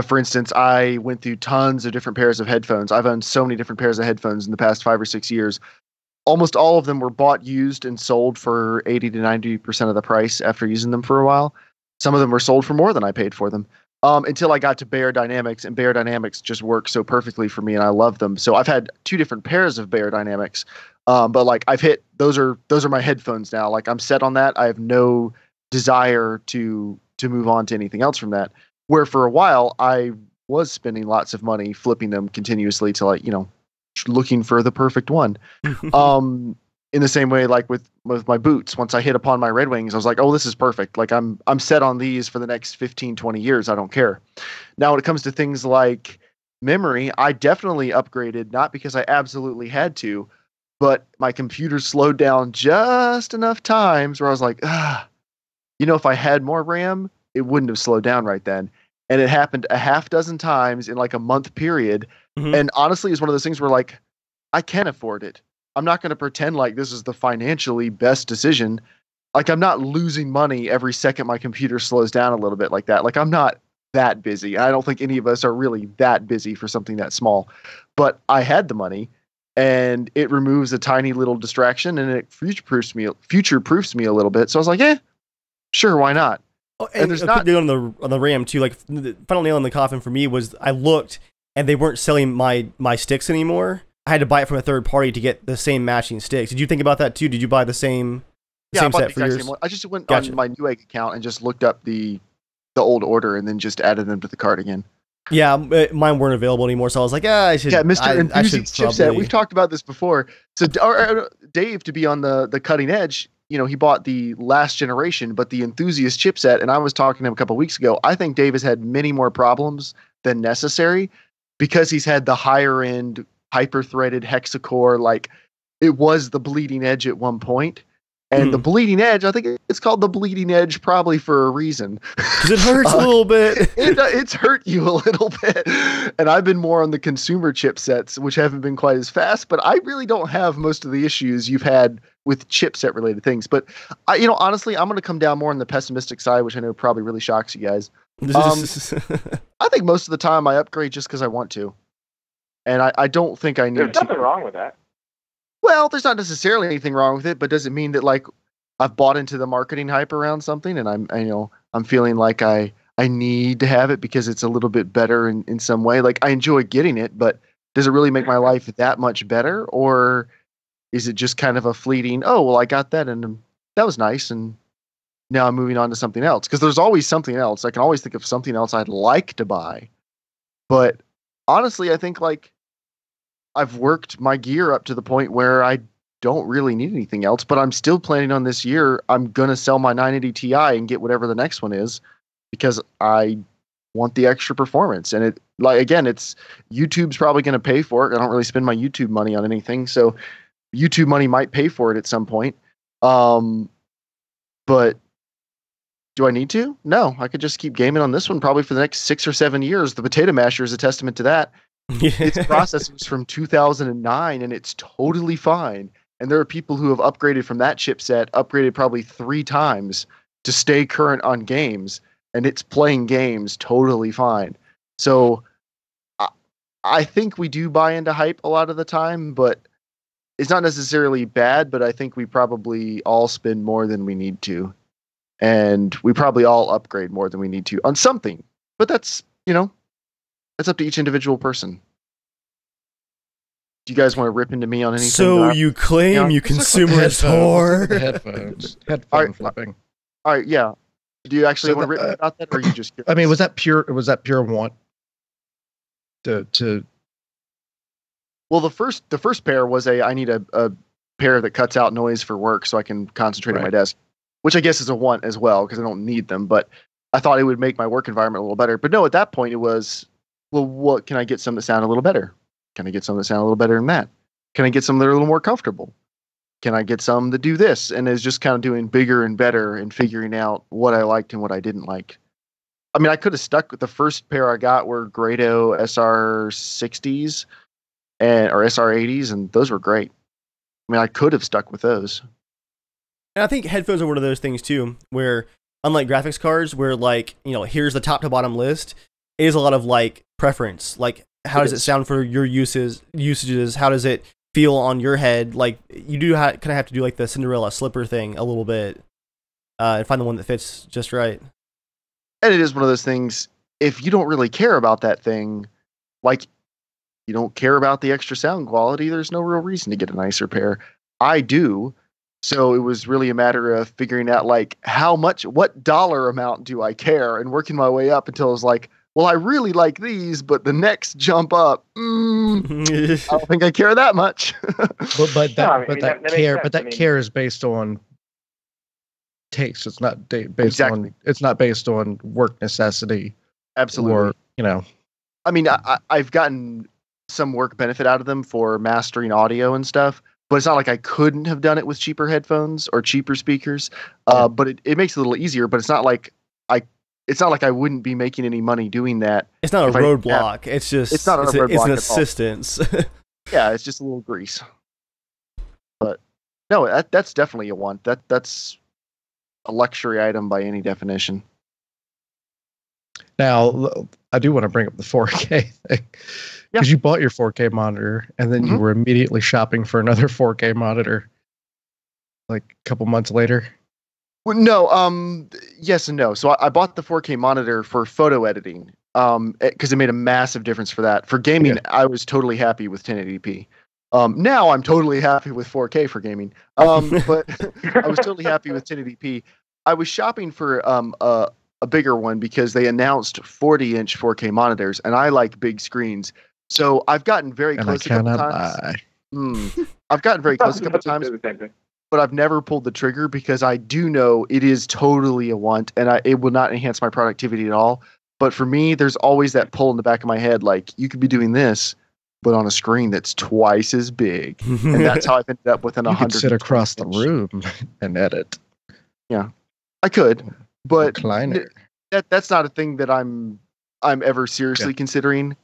For instance, I went through tons of different pairs of headphones. I've owned so many different pairs of headphones in the past 5 or 6 years. Almost all of them were bought used and sold for 80 to 90% of the price after using them for a while. Some of them were sold for more than I paid for them. Until I got to Bear Dynamics, and Bear Dynamics just work so perfectly for me, and I love them. So I've had 2 different pairs of Bear Dynamics, but like I've hit those are my headphones now. Like I'm set on that. I have no desire to move on to anything else from that. Where for a while I was spending lots of money flipping them continuously to like looking for the perfect one. In the same way, like with my boots, once I hit upon my Red Wings, I was like, oh, this is perfect. Like I'm set on these for the next 15, 20 years. I don't care. Now, when it comes to things like memory, I definitely upgraded, not because I absolutely had to, but my computer slowed down just enough times where I was like, if I had more RAM, it wouldn't have slowed down right then. And it happened a half dozen times in like a month period. Mhm. And honestly, it's one of those things where like, I can afford it. I'm not going to pretend like this is the financially best decision. Like I'm not losing money every second my computer slows down a little bit like that. Like I'm not that busy. I don't think any of us are really that busy for something that small. But I had the money, and it removes a tiny little distraction, and it future-proofs me a little bit. So I was like, sure, why not? Oh, and there's a not quick note on the RAM too. Like the final nail in the coffin for me was I looked and they weren't selling my sticks anymore. I had to buy it from a third party to get the same matching sticks. Did you think about that too? Did you buy the same I bought set the for exact yours? same one. I just went Gotcha. on my Newegg account and just looked up the old order and then just added them to the cart again. Yeah, mine weren't available anymore, so I was like, I should. Yeah, Mr. I Enthusiast should chipset. probably... We've talked about this before. So Dave, to be on the cutting edge, he bought the last generation, but the Enthusiast chipset. And I was talking to him a couple of weeks ago. I think Dave has had many more problems than necessary because he's had the higher end hyper-threaded hexacore. Like it was the bleeding edge at one point. And the bleeding edge, I think it's called the bleeding edge probably for a reason. Because it hurts a little bit. It's hurt you a little bit. And I've been more on the consumer chipsets, which haven't been quite as fast, but I really don't have most of the issues you've had with chipset related things. But honestly, I'm going to come down more on the pessimistic side, which I know probably really shocks you guys. I think most of the time I upgrade just because I want to. And I don't think I need There's nothing wrong with that. Well, there's not necessarily anything wrong with it, but does it mean that like I've bought into the marketing hype around something and I'm feeling like I need to have it because it's a little bit better in some way? Like I enjoy getting it, but does it really make my life that much better? Or is it just kind of a fleeting, oh, well, I got that and that was nice and now I'm moving on to something else? Because there's always something else. I can always think of something else I'd like to buy. But honestly, I think like I've worked my gear up to the point where I don't really need anything else, but I'm still planning on this year. I'm going to sell my 980 Ti and get whatever the next one is because I want the extra performance. And it, like, again, it's YouTube's probably going to pay for it. I don't really spend my YouTube money on anything. So YouTube money might pay for it at some point. But do I need to? No, I could just keep gaming on this one probably for the next 6 or 7 years. The Potato Masher is a testament to that. Its processor was from 2009 and it's totally fine. And there are people who have upgraded from that chipset, upgraded probably 3 times to stay current on games, and it's playing games totally fine. So I think we do buy into hype a lot of the time, but it's not necessarily bad, but I think we probably all spend more than we need to. And we probably all upgrade more than we need to on something. But that's, that's up to each individual person. Do you guys want to rip into me on anything? So you claim you consumerist whore. Headphone flipping. All right, yeah. Do you actually want to rip about that, or are you just curious? I mean, was that pure want to Well, the first pair was I need a pair that cuts out noise for work so I can concentrate at my desk, which I guess is a want as well because I don't need them, but I thought it would make my work environment a little better. But no, at that point it was, well, what can I get some that sound a little better? Can I get some that sound a little better than that? Can I get some that are a little more comfortable? Can I get some that do this? And is just kind of doing bigger and better and figuring out what I liked and what I didn't like. I mean, I could have stuck with the first pair I got were Grado SR60s or SR80s, and those were great. I mean, I could have stuck with those. And I think headphones are one of those things too, where unlike graphics cards, where like, here's the top to bottom list, it is a lot of like preference. Like, how does it sound for your usages? How does it feel on your head? Like, you do kind of have to do like the Cinderella slipper thing a little bit, and find the one that fits just right. And it is one of those things, if you don't really care about that thing, like, you don't care about the extra sound quality, there's no real reason to get a nicer pair. I do. So it was really a matter of figuring out, like, what dollar amount do I care, and working my way up until it was like, well, I really like these, but the next jump up, I don't think I care that much. But that care is based on taste. It's not based on. It's not based on work necessity. Absolutely. Or, I mean, I've gotten some work benefit out of them for mastering audio and stuff, but it's not like I couldn't have done it with cheaper headphones or cheaper speakers. But it makes it a little easier. But it's not like I wouldn't be making any money doing that. It's not a roadblock. It's just it's not a roadblock. It's an assistance. Yeah, it's just a little grease. But no, that's definitely a want. That's a luxury item by any definition. Now, I do want to bring up the 4K thing. Because you bought your 4K monitor, and then you were immediately shopping for another 4K monitor, like a couple months later. Well, no, yes and no. So I bought the 4K monitor for photo editing, because it made a massive difference for that. For gaming, I was totally happy with 1080p. Now I'm totally happy with 4K for gaming. But I was totally happy with 1080p. I was shopping for a bigger one because they announced 40-inch 4K monitors, and I like big screens. So I've gotten very close a couple times. I've gotten very close a couple times, but I've never pulled the trigger because I do know it is totally a want, and it will not enhance my productivity at all. But for me, there's always that pull in the back of my head, like, you could be doing this, but on a screen that's twice as big. And that's how I've ended up with an 100. You could sit across the room and edit. Yeah, I could, but Recliner. That's not a thing that I'm ever seriously considering.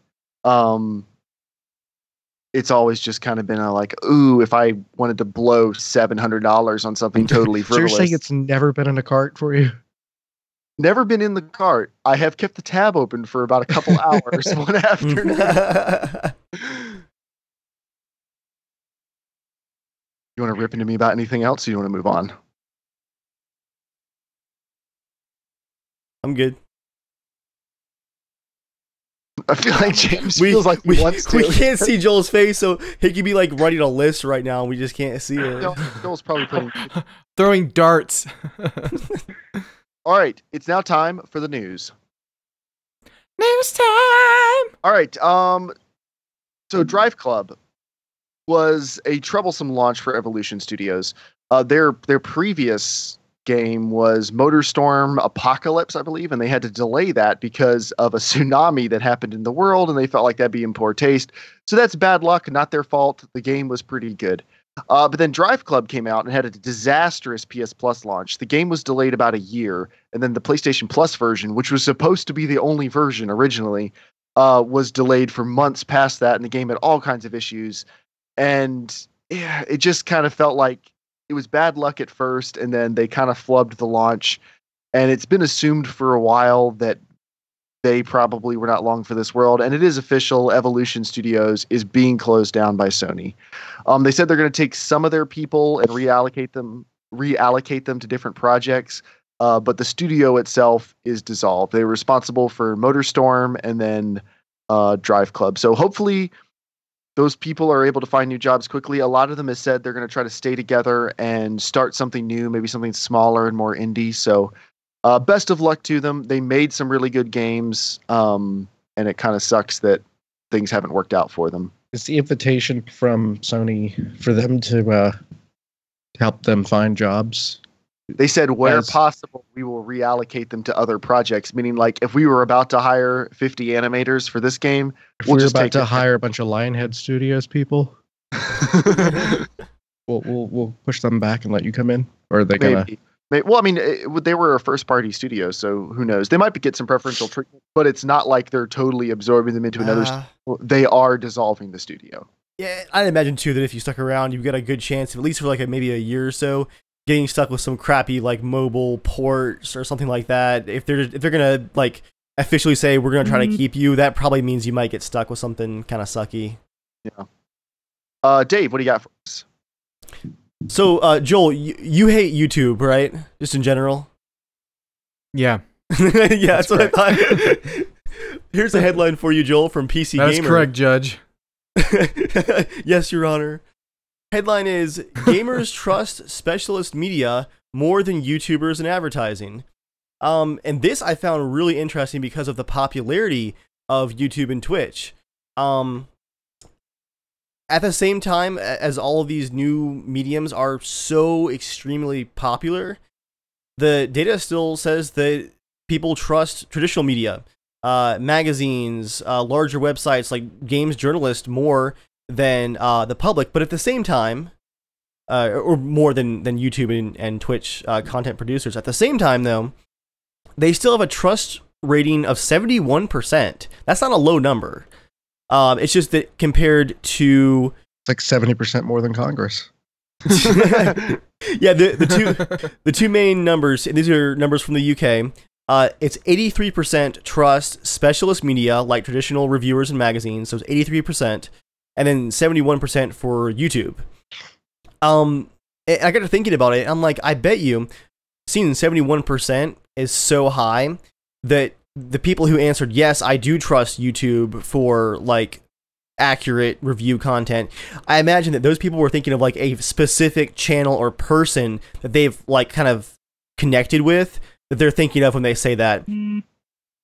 It's always just kind of been ooh, if I wanted to blow $700 on something totally frivolous. So you're saying it's never been in a cart for you? Never been in the cart. I have kept the tab open for about a couple hours one afternoon. You want to rip into me about anything else, or you want to move on? I'm good. I feel like James feels like he wants to. We can't see Joel's face, so he could be like writing a list right now, and we just can't see it. Joel's probably playing. Throwing darts. All right, it's now time for the news. News time! All right, so Drive Club was a troublesome launch for Evolution Studios. Their previous game was MotorStorm Apocalypse, I believe, and they had to delay that because of a tsunami that happened in the world, and they felt like that'd be in poor taste. So that's bad luck, not their fault. The game was pretty good. But then Drive Club came out and had a disastrous PS Plus launch. The game was delayed about a year, and then the PlayStation Plus version, which was supposed to be the only version originally, was delayed for months past that, and the game had all kinds of issues. And yeah, it just kind of felt like it was bad luck at first, and then they kind of flubbed the launch. And it's been assumed for a while that they probably were not long for this world. And it is official. Evolution Studios is being closed down by Sony. They said they're going to take some of their people and reallocate them to different projects. But the studio itself is dissolved. They were responsible for MotorStorm and then Drive Club. So hopefully those people are able to find new jobs quickly. A lot of them have said they're going to try to stay together and start something new, maybe something smaller and more indie. So best of luck to them. They made some really good games, and it kind of sucks that things haven't worked out for them. Is the invitation from Sony for them to help them find jobs? They said where possible, we will reallocate them to other projects, meaning like if we were about to hire 50 animators for this game, we'll just about to hire a bunch of Lionhead Studios people. we'll push them back and let you come in, or are they gonna? Well, I mean, they were a first-party studio, so who knows? They might get some preferential treatment, but it's not like they're totally absorbing them into another studio. They are dissolving the studio. Yeah, I'd imagine, too, that if you stuck around, you've got a good chance, at least for maybe a year or so, getting stuck with some crappy like mobile ports or something like that. If they're gonna like officially say we're gonna try to keep you, that probably means you might get stuck with something kind of sucky. Yeah. Dave, what do you got for us? So, Joel, you hate YouTube, right? Just in general. Yeah. Yeah, that's what I thought. Here's a headline for you, Joel, from PC Gamer. That's correct, Judge. Yes, Your Honor. Headline is, gamers trust specialist media more than YouTubers and advertising. And this I found really interesting because of the popularity of YouTube and Twitch. At the same time as all of these new mediums are so extremely popular, the data still says that people trust traditional media, magazines, larger websites like games journalists more than the public. But at the same time, or more than YouTube and Twitch content producers. At the same time, though, they still have a trust rating of 71%. That's not a low number. It's just that compared to... It's like 70% more than Congress. Yeah, the two main numbers, and these are numbers from the UK, it's 83% trust specialist media, like traditional reviewers and magazines, so it's 83%, and then 71% for YouTube. And I got to thinking about it, I'm like, I bet you, seeing 71% is so high that the people who answered yes, I do trust YouTube for like accurate review content, I imagine that those people were thinking of like a specific channel or person that they've like kind of connected with, that they're thinking of when they say that.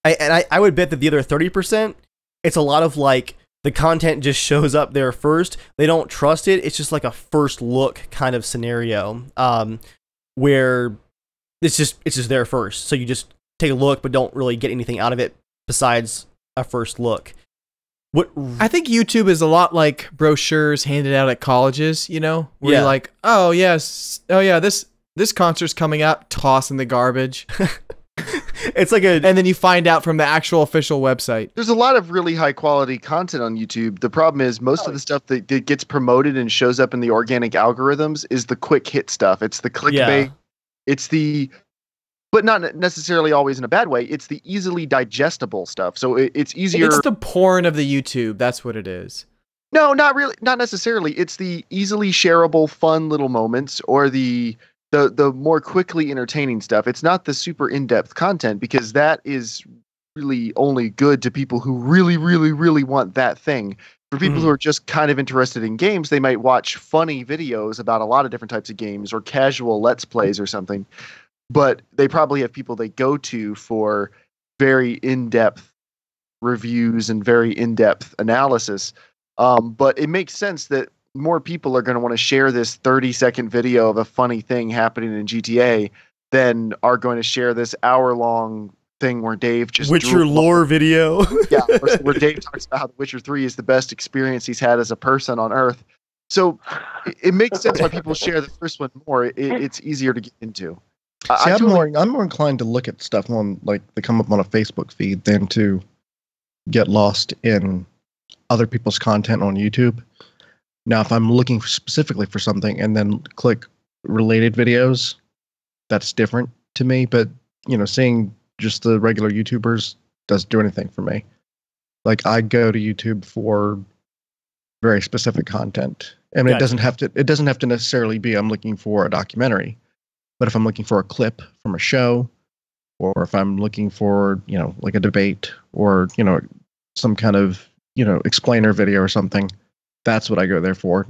I would bet that the other 30%, it's a lot of like the content just shows up there first. They don't trust it. It's just like a first look kind of scenario, where it's just there first. So you just take a look, but don't really get anything out of it besides a first look. What I think YouTube is a lot like brochures handed out at colleges, you know, where you're like, oh yes, this concert's coming up, toss in the garbage. It's like and then you find out from the actual official website. There's a lot of really high quality content on YouTube. The problem is most of the stuff that gets promoted and shows up in the organic algorithms is the quick hit stuff. It's the clickbait. Yeah. It's the, but not necessarily always in a bad way. It's the easily digestible stuff. So it's easier. It's the porn of the YouTube. That's what it is. No, not really. Not necessarily. It's the easily shareable, fun little moments, or the more quickly entertaining stuff. It's not the super in-depth content, because that is really only good to people who really, really, really want that thing. For people who are just kind of interested in games, they might watch funny videos about a lot of different types of games or casual Let's Plays or something. But they probably have people they go to for very in-depth reviews and very in-depth analysis. But it makes sense that more people are going to want to share this 30-second video of a funny thing happening in GTA than are going to share this hour-long thing where Dave just Witcher lore video. Yeah, where Dave talks about how The Witcher 3 is the best experience he's had as a person on Earth. So it makes sense why people share the first one more. It's easier to get into. See, I'm more inclined to look at stuff on like they come up on a Facebook feed than to get lost in other people's content on YouTube. Now, if I'm looking specifically for something and then click related videos, that's different to me. But, you know, seeing just the regular YouTubers doesn't do anything for me. Like, I go to YouTube for very specific content. And Gotcha. it doesn't have to necessarily be I'm looking for a documentary. But if I'm looking for a clip from a show, or if I'm looking for, you know, like a debate or, you know, some kind of, you know, explainer video or something, that's what I go there for.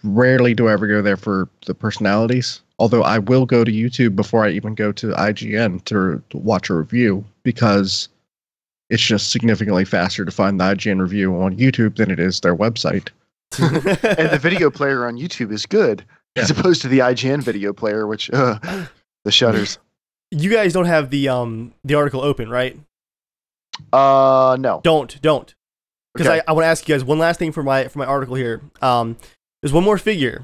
Rarely do I ever go there for the personalities, although I will go to YouTube before I even go to IGN to watch a review, because it's just significantly faster to find the IGN review on YouTube than it is their website. And the video player on YouTube is good, as opposed to the IGN video player, which the shutters. You guys don't have the article open, right? No. Don't. Because Okay. I want to ask you guys one last thing for my article here. There's one more figure,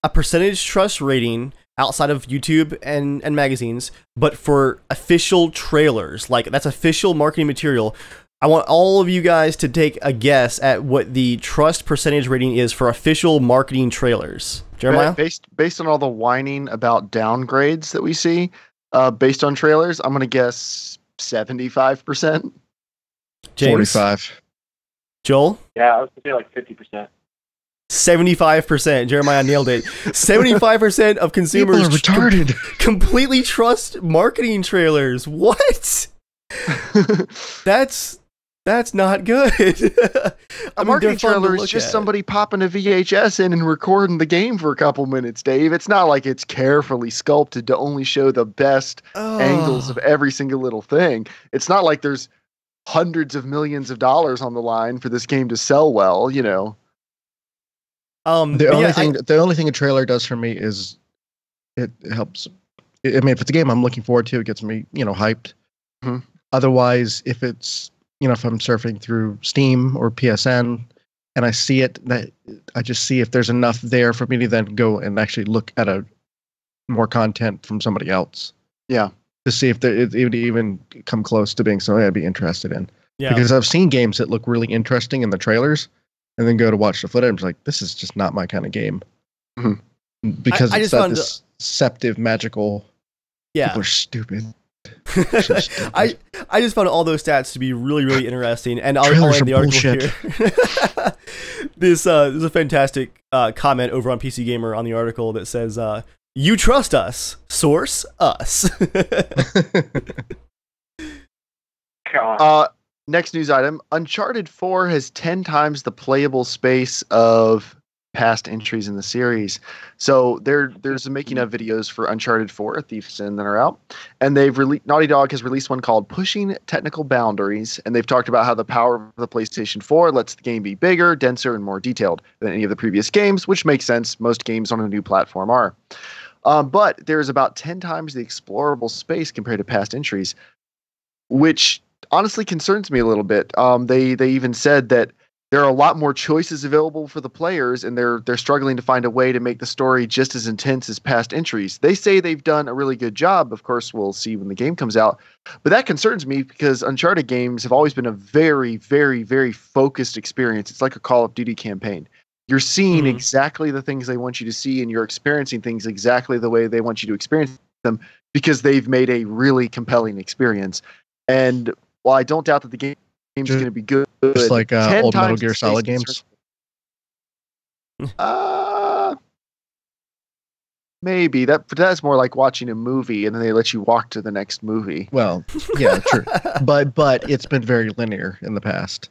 a percentage trust rating outside of YouTube and magazines, but for official trailers, like that's official marketing material. I want all of you guys to take a guess at what the trust percentage rating is for official marketing trailers. Jeremiah? Based on all the whining about downgrades that we see, based on trailers, I'm going to guess 75%. James? 45. Joel? Yeah, I was gonna say like 50%. 75%. Jeremiah nailed it. 75% of consumers People are retarded. completely trust marketing trailers. What? That's not good. A marketing trailer is just somebody popping a VHS in and recording the game for a couple minutes, Dave. It's not like it's carefully sculpted to only show the best angles of every single little thing. It's not like there's hundreds of millions of dollars on the line for this game to sell well, you know. The only thing a trailer does for me is it helps. I mean, if it's a game I'm looking forward to, it gets me, hyped. Mm-hmm. Otherwise, if it's if I'm surfing through Steam or PSN and I see it, that I just see if there's enough there for me to then go and actually look at more content from somebody else. Yeah. To see if it would even come close to being something I'd be interested in. Yeah. Because I've seen games that look really interesting in the trailers and then go to watch the footage. I'm just like, this is just not my kind of game. Mm-hmm. Because it's not this deceptive, magical. Yeah. People are stupid. I just found all those stats to be really, really interesting, and I'll end the article here. This is a fantastic comment over on PC Gamer on the article that says, "You trust us, source us." Next news item: Uncharted 4 has 10 times the playable space of past entries in the series. So there's a making of videos for Uncharted 4, A Thief's End, that are out, and Naughty Dog has released one called Pushing Technical Boundaries, and they've talked about how the power of the PlayStation 4 lets the game be bigger, denser, and more detailed than any of the previous games, which makes sense. Most games on a new platform are. But there's about 10 times the explorable space compared to past entries, which honestly concerns me a little bit. They even said that there are a lot more choices available for the players, and they're struggling to find a way to make the story just as intense as past entries. They say they've done a really good job. Of course, we'll see when the game comes out. But that concerns me because Uncharted games have always been a very, very, very focused experience. It's like a Call of Duty campaign. You're seeing exactly the things they want you to see, and you're experiencing things exactly the way they want you to experience them because they've made a really compelling experience. And while I don't doubt that the game's going to be good, just like old Metal Gear Solid games. Maybe that's more like watching a movie and then they let you walk to the next movie. Well, yeah, true, but it's been very linear in the past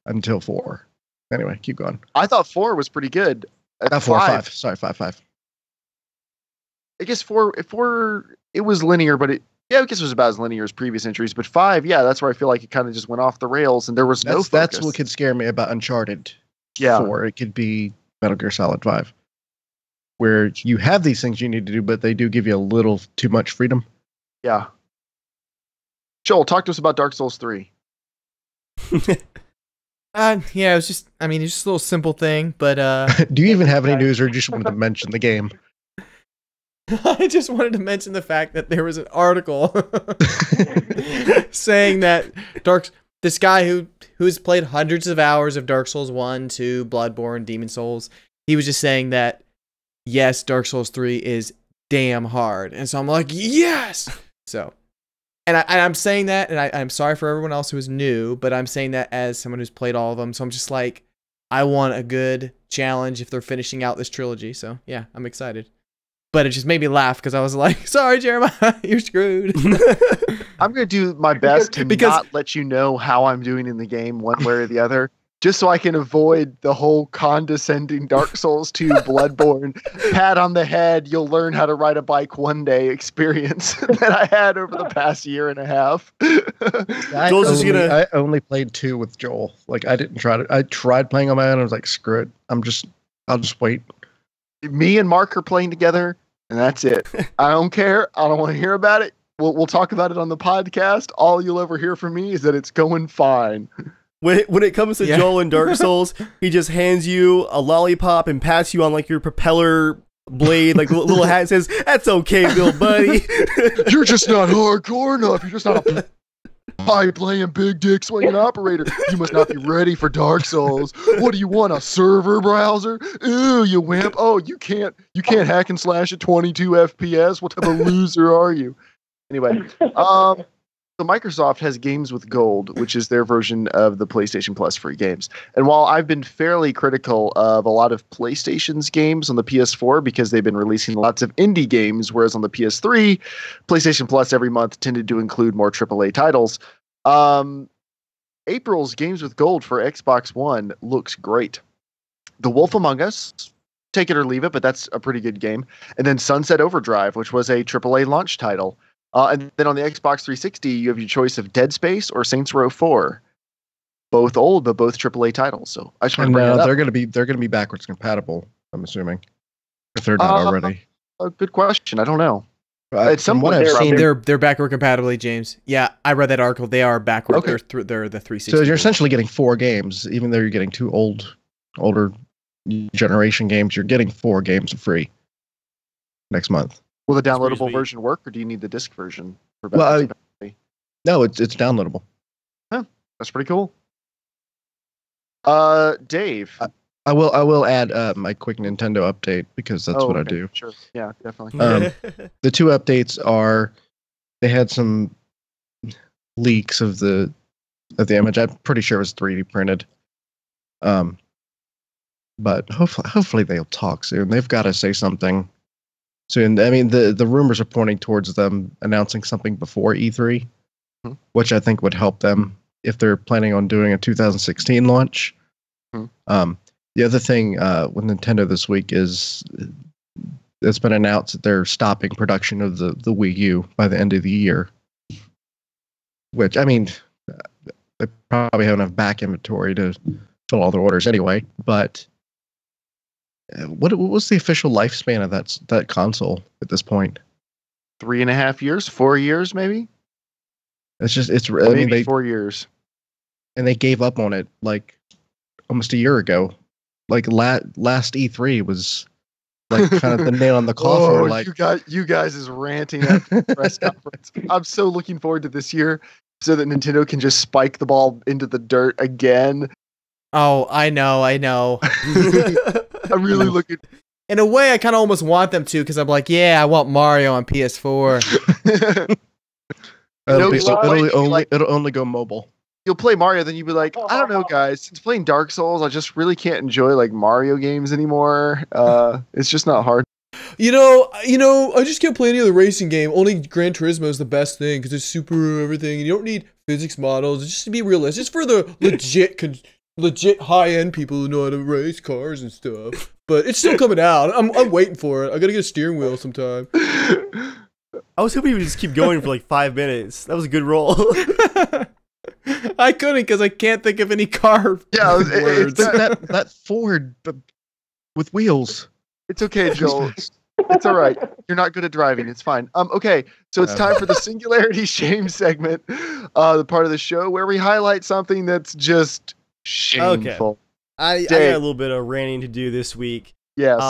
until 4. Anyway, keep going. I thought 4 was pretty good. 5. Sorry, 5. I guess 4 it was linear, but I guess it was about as linear as previous entries. But 5, that's where I feel like it kind of just went off the rails and there was no focus. That's what could scare me about Uncharted 4. It could be Metal Gear Solid 5, where you have these things you need to do, but they do give you a little too much freedom. Yeah. Joel, talk to us about Dark Souls 3. It's just a little simple thing, but do you even have any news, or just wanted to mention the game? I just wanted to mention the fact that there was an article saying that this guy who's played hundreds of hours of Dark Souls 1, 2, Bloodborne, Demon Souls, he was just saying that yes, Dark Souls 3 is damn hard, and so I'm like, yes. So, and I'm saying that, and I'm sorry for everyone else who is new, but I'm saying that as someone who's played all of them. So I'm just like, I want a good challenge if they're finishing out this trilogy. So yeah, I'm excited. But it just made me laugh because I was like, sorry, Jeremiah, you're screwed. I'm going to do my best to not let you know how I'm doing in the game one way or the other, just so I can avoid the whole condescending Dark Souls 2 Bloodborne, pat on the head, you'll learn how to ride a bike one day experience that I had over the past year and a half. I only played 2 with Joel. Like, I didn't try to. I tried playing on my own. I was like, screw it. I'll just wait. Me and Mark are playing together, and that's it. I don't care. I don't want to hear about it. We'll talk about it on the podcast. All you'll ever hear from me is that it's going fine. When it comes to Joel and Dark Souls, he just hands you a lollipop and pats you on like your propeller blade, like a little hat, and says, "That's okay, little buddy. You're just not hardcore enough. You're just not a Hi, playing big dick swinging operator. You must not be ready for Dark Souls. What do you want? A server browser? Ew, you wimp. Oh, you can't hack and slash at 22 FPS. What type of loser are you? Anyway, so Microsoft has Games with Gold, which is their version of the PlayStation Plus free games. And while I've been fairly critical of a lot of PlayStation's games on the PS4 because they've been releasing lots of indie games, whereas on the PS3, PlayStation Plus every month tended to include more AAA titles. April's Games with Gold for Xbox One looks great. The Wolf Among Us, take it or leave it, but that's a pretty good game. And then Sunset Overdrive, which was a AAA launch title. And then on the Xbox 360, you have your choice of Dead Space or Saints Row 4. Both old, but both AAA titles. So I just want to bring that up. They're gonna be backwards compatible. I'm assuming if they're not already. A good question. I don't know. At some point, I've seen they're backward compatibly, James. Yeah, I read that article. They are backward. Okay. They're the 360. So you're essentially getting 4 games, even though you're getting 2 older generation games. You're getting 4 games for free next month. Will the downloadable version work, or do you need the disc version? For No, it's downloadable. Huh, that's pretty cool. Dave, I will add my quick Nintendo update because that's what I do. Sure, yeah, definitely. The 2 updates are they had some leaks of the image. I'm pretty sure it was 3D printed. But hopefully they'll talk soon. They've got to say something soon. I mean, the rumors are pointing towards them announcing something before E3, which I think would help them if they're planning on doing a 2016 launch. The other thing with Nintendo this week is it's been announced that they're stopping production of the Wii U by the end of the year. Which, I mean, they probably have enough back inventory to fill all their orders anyway. But what was the official lifespan of that console at this point? 3.5 years, 4 years, maybe. Maybe 4 years. And they gave up on it like almost a year ago. Like last E3 was like kind of the nail on the coffin. Like you guys is ranting at the press conference. I'm so looking forward to this year so that Nintendo can just spike the ball into the dirt again. Oh, I know. I'm really looking. In a way, I kind of almost want them to because I'm like, yeah, I want Mario on PS4. It'll only go mobile. You'll play Mario, then you'll be like, I don't know, guys. Since playing Dark Souls, I just really can't enjoy like Mario games anymore. It's just not hard. You know, I just can't play any other racing game. Only Gran Turismo is the best thing because it's super everything. You don't need physics models. It's just to be realistic. It's for the legit high-end people who know how to race cars and stuff. But it's still coming out. I'm waiting for it. I gotta get a steering wheel sometime. I was hoping you would just keep going for like 5 minutes. That was a good roll. I couldn't because I can't think of any car words. that Ford with wheels. It's okay, Joel. It's all right. You're not good at driving. It's fine. Okay, so it's time for the Singularity Shame segment, the part of the show where we highlight something that's just shameful. Okay. I got a little bit of ranting to do this week. Yes.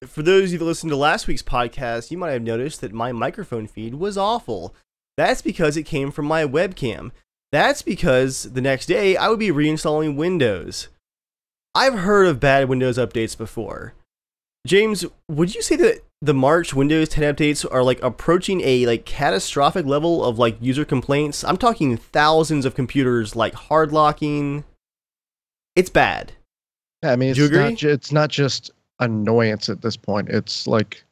For those of you that listened to last week's podcast, you might have noticed that my microphone feed was awful. That's because it came from my webcam. That's because the next day I would be reinstalling Windows. I've heard of bad Windows updates before. James, would you say that the March Windows 10 updates are like approaching a like catastrophic level of like user complaints? I'm talking thousands of computers like hard locking. It's bad. Yeah, I mean, it's not just annoyance at this point. It's like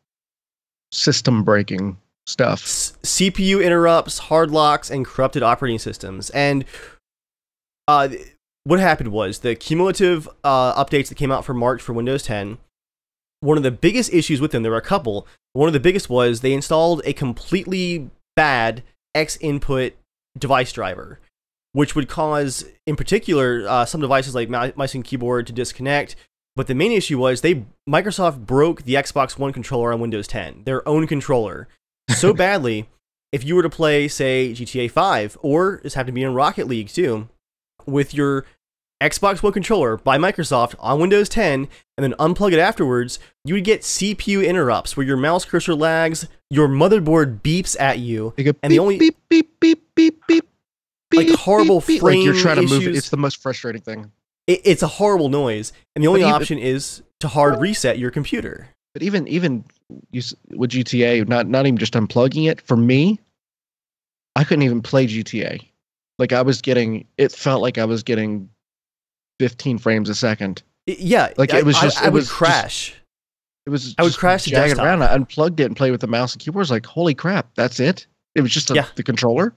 system breaking stuff. CPU interrupts, hard locks, and corrupted operating systems. And what happened was the cumulative updates that came out for March for Windows 10, one of the biggest issues with them, there were a couple. One of the biggest was they installed a completely bad X input device driver, which would cause, in particular, some devices like mouse and keyboard to disconnect. But the main issue was Microsoft broke the Xbox One controller on Windows 10, their own controller, so badly, if you were to play, say, GTA 5, or just have to be in Rocket League too, with your Xbox One controller by Microsoft on Windows 10, and then unplug it afterwards, you would get CPU interrupts where your mouse cursor lags, your motherboard beeps at you, and the only beep beep beep beep beep. like horrible beep, frame like you're trying to move it. issues. It's the most frustrating thing. It's a horrible noise, and the only even- option is to hard reset your computer. But even with GTA, not even just unplugging it. For me, I couldn't even play GTA. Like it felt like I was getting 15 frames a second. Yeah, Like it was just, I would crash. It was. I would just crash the jagging desktop. around. I unplugged it and played with the mouse and keyboard. I was like, holy crap, that's it. It was just the controller.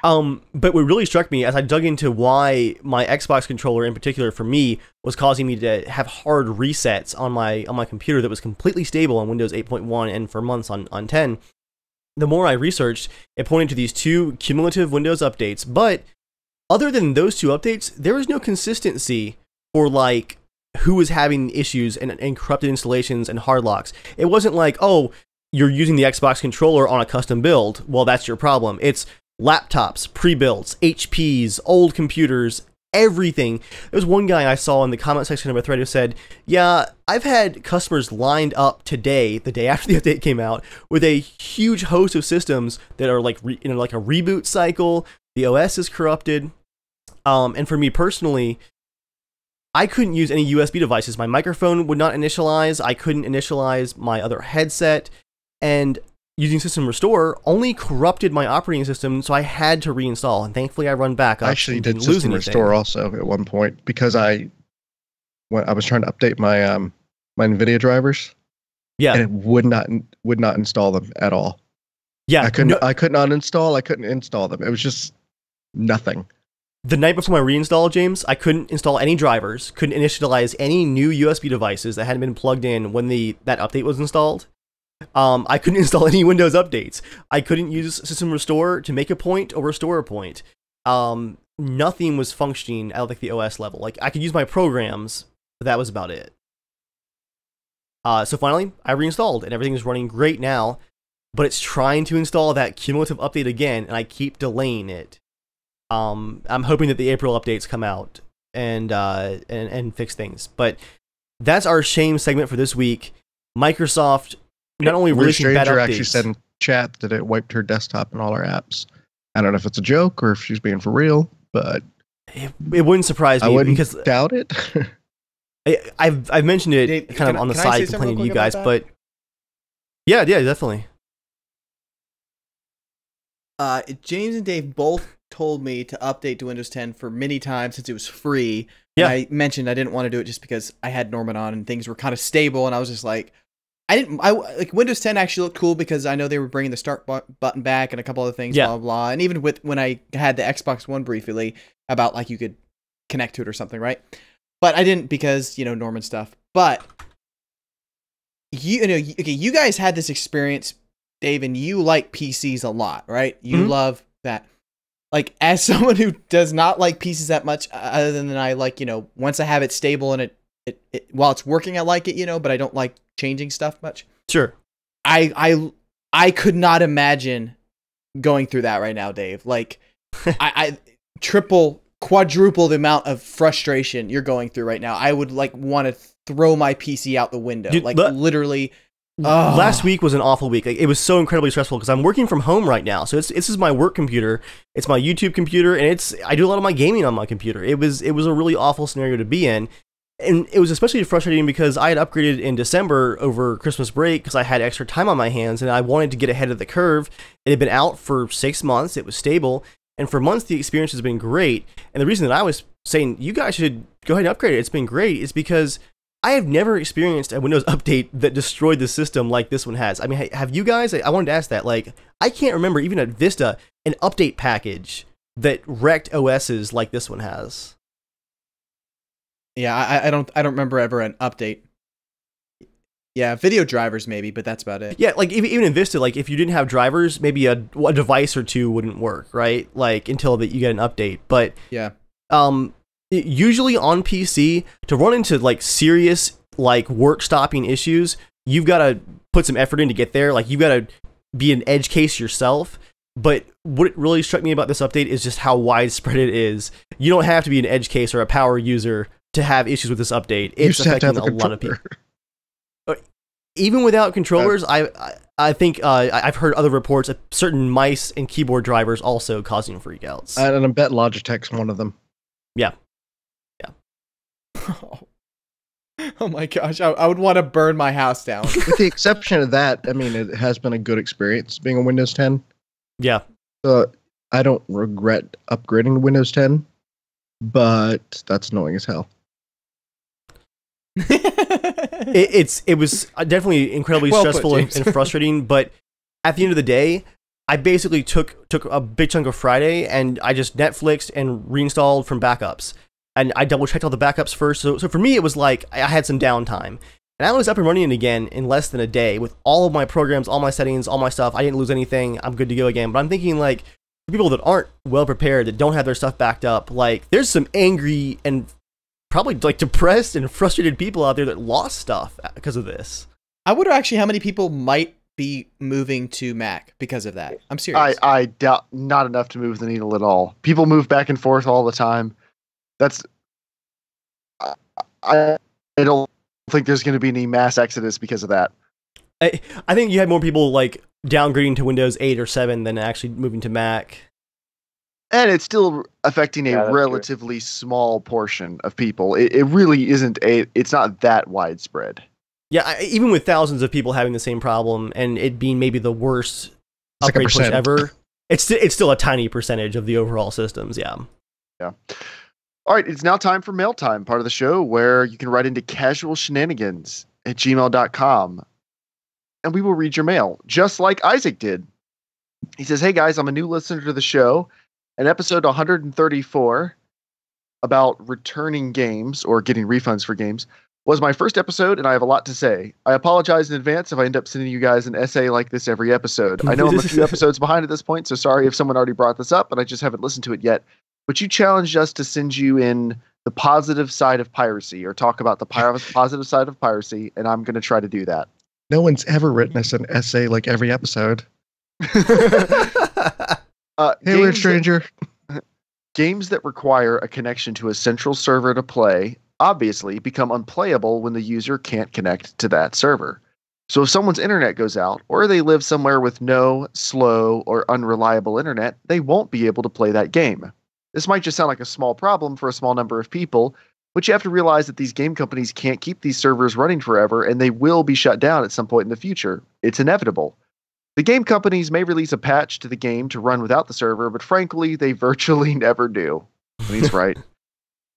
But what really struck me as I dug into why my Xbox controller in particular for me was causing me to have hard resets on my computer that was completely stable on Windows 8.1 and for months on 10. The more I researched, it pointed to these two cumulative Windows updates. But other than those two updates, there was no consistency for like who was having issues and corrupted installations and hard locks. It wasn't like, oh, you're using the Xbox controller on a custom build. Well, that's your problem. It's laptops, pre-builds, HPs, old computers, everything. There's one guy I saw in the comment section of a thread who said, yeah, I've had customers lined up today, the day after the update came out, with a huge host of systems that are like like a reboot cycle. The OS is corrupted. And for me personally, I couldn't use any USB devices. My microphone would not initialize. I couldn't initialize my other headset. And using System Restore only corrupted my operating system, so I had to reinstall. And thankfully, I run back up. I actually did System Restore also at one point because I was trying to update my my NVIDIA drivers. Yeah, and it would not install them at all. Yeah, I couldn't uninstall. I couldn't install them. It was just nothing. The night before my reinstall, James, I couldn't install any drivers, couldn't initialize any new USB devices that hadn't been plugged in when that update was installed. I couldn't install any Windows updates. I couldn't use System Restore to make a point or restore a point. Nothing was functioning at like the OS level. Like I could use my programs, but that was about it. So finally, I reinstalled and everything is running great now. But it's trying to install that cumulative update again, and I keep delaying it. I'm hoping that the April updates come out and fix things. But that's our shame segment for this week. Microsoft not only releasing bad updates. Actually said in chat that it wiped her desktop and all her apps. I don't know if it's a joke or if she's being for real, but it wouldn't surprise me. I wouldn't because doubt it. I've mentioned it Dave, kind of on the side, complaining to you guys, but yeah, definitely. James and Dave both told me to update to Windows 10 for many times since it was free. Yeah. And I mentioned I didn't want to do it just because I had Norman on and things were kind of stable, and I was just like, like Windows 10 actually looked cool because I know they were bringing the start button back and a couple other things, blah, blah, blah. And even with when I had the Xbox One briefly about like you could connect to it or something, right? But I didn't because, Norman stuff. But you guys had this experience, Dave, and you like PCs a lot, right? You love that. Like, as someone who does not like PCs that much, other than I like, once I have it stable and it while it's working, I like it, but I don't like changing stuff much. Sure. I could not imagine going through that right now, Dave. Like, I quadruple the amount of frustration you're going through right now. I would like want to throw my PC out the window. Dude, literally. Last week was an awful week. Like, it was so incredibly stressful because I'm working from home right now. So this is my work computer. It's my YouTube computer, and I do a lot of my gaming on my computer. It was a really awful scenario to be in. And it was especially frustrating because I had upgraded in December over Christmas break because I had extra time on my hands and I wanted to get ahead of the curve. It had been out for 6 months. It was stable. And for months, the experience has been great. And the reason that I was saying you guys should go ahead and upgrade it, it's been great, is because I have never experienced a Windows update that destroyed the system like this one has. I mean, have you guys? I wanted to ask that. Like, I can't remember, even at Vista, an update package that wrecked OSs like this one has. Yeah, I don't remember ever an update. Yeah, video drivers maybe, but that's about it. Yeah, like even in Vista, like if you didn't have drivers, maybe a device or two wouldn't work, right? Like until that you get an update. But yeah, usually on PC, to run into like serious like work stopping issues, you've got to put some effort in to get there. Like you've got to be an edge case yourself. But what really struck me about this update is just how widespread it is. You don't have to be an edge case or a power user to have issues with this update. It's affecting a lot of people. Even without controllers, I think I've heard other reports of certain mice and keyboard drivers also causing freakouts. And I bet Logitech's one of them. Yeah. Oh my gosh, I would want to burn my house down. With the exception of that, I mean, it has been a good experience being on Windows 10. Yeah. I don't regret upgrading to Windows 10, but that's annoying as hell. It was definitely incredibly Well put, stressful and James. frustrating, but at the end of the day, I basically took a big chunk of Friday and I just Netflixed and reinstalled from backups. And I double checked all the backups first. So for me, it was like I had some downtime. And I was up and running again in less than a day with all of my programs, all my settings, all my stuff. I didn't lose anything. I'm good to go again. But I'm thinking like for people that aren't well prepared, that don't have their stuff backed up, like there's some angry and probably like depressed and frustrated people out there that lost stuff because of this. I wonder actually how many people might be moving to Mac because of that. I'm serious. I doubt not enough to move the needle at all. People move back and forth all the time. That's I don't think there's going to be any mass exodus because of that. I think you had more people like downgrading to Windows 8 or 7 than actually moving to Mac. And it's still affecting Yeah, a that's relatively small portion of people. It really isn't it's not that widespread. Yeah, even with thousands of people having the same problem and it being maybe the worst It's like a upgrade push percent. ever, it's still a tiny percentage of the overall systems. Yeah. All right, it's now time for mail time, part of the show where you can write into casualshenanigans@gmail.com and we will read your mail, just like Isaac did. He says, "Hey guys, I'm a new listener to the show, and episode 134 about returning games or getting refunds for games was my first episode, and I have a lot to say. I apologize in advance if I end up sending you guys an essay like this every episode. I know I'm a few episodes behind at this point, so sorry if someone already brought this up, but I just haven't listened to it yet. But you challenged us to send you in the positive side of piracy or talk about the positive side of piracy, and I'm going to try to do that." No one's ever written us an essay like every episode. Hey, weird stranger. Games that require a connection to a central server to play obviously become unplayable when the user can't connect to that server. So if someone's internet goes out, or they live somewhere with no, slow, or unreliable internet, they won't be able to play that game. This might just sound like a small problem for a small number of people, but you have to realize that these game companies can't keep these servers running forever, and they will be shut down at some point in the future. It's inevitable. The game companies may release a patch to the game to run without the server, but frankly, they virtually never do. And he's right.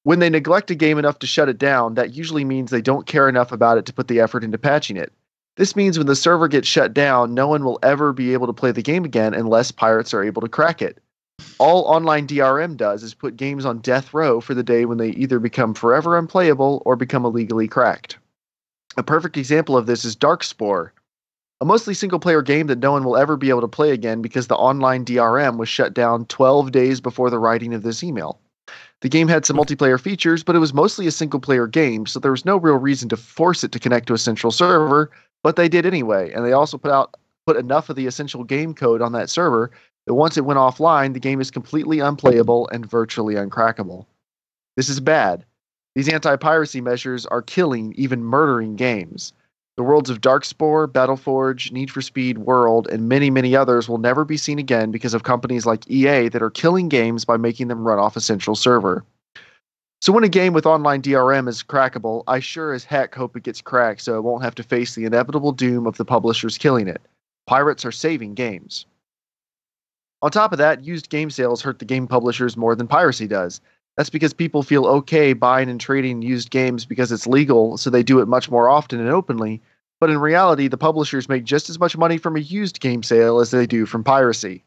When they neglect a game enough to shut it down, that usually means they don't care enough about it to put the effort into patching it. This means when the server gets shut down, no one will ever be able to play the game again unless pirates are able to crack it. All online DRM does is put games on death row for the day when they either become forever unplayable or become illegally cracked. A perfect example of this is Darkspore, a mostly single-player game that no one will ever be able to play again because the online DRM was shut down 12 days before the writing of this email. The game had some multiplayer features, but it was mostly a single-player game, so there was no real reason to force it to connect to a central server, but they did anyway, and they also put enough of the essential game code on that server that once it went offline, the game is completely unplayable and virtually uncrackable. This is bad. These anti-piracy measures are killing, even murdering games. The worlds of Darkspore, Battleforge, Need for Speed World, and many, many others will never be seen again because of companies like EA that are killing games by making them run off a central server. So when a game with online DRM is crackable, I sure as heck hope it gets cracked so it won't have to face the inevitable doom of the publishers killing it. Pirates are saving games. On top of that, used game sales hurt the game publishers more than piracy does. That's because people feel okay buying and trading used games because it's legal, so they do it much more often and openly. But in reality, the publishers make just as much money from a used game sale as they do from piracy.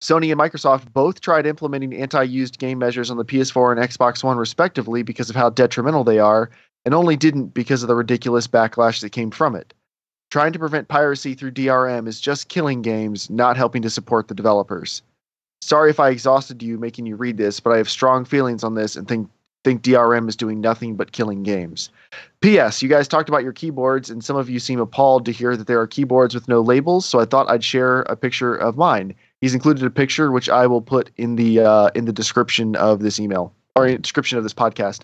Sony and Microsoft both tried implementing anti-used game measures on the PS4 and Xbox One respectively because of how detrimental they are, and only didn't because of the ridiculous backlash that came from it. Trying to prevent piracy through DRM is just killing games, not helping to support the developers. Sorry if I exhausted you making you read this, but I have strong feelings on this and think DRM is doing nothing but killing games. P.S. You guys talked about your keyboards, and some of you seem appalled to hear that there are keyboards with no labels, so I thought I'd share a picture of mine. He's included a picture which I will put in the description of this email, or in the description of this podcast.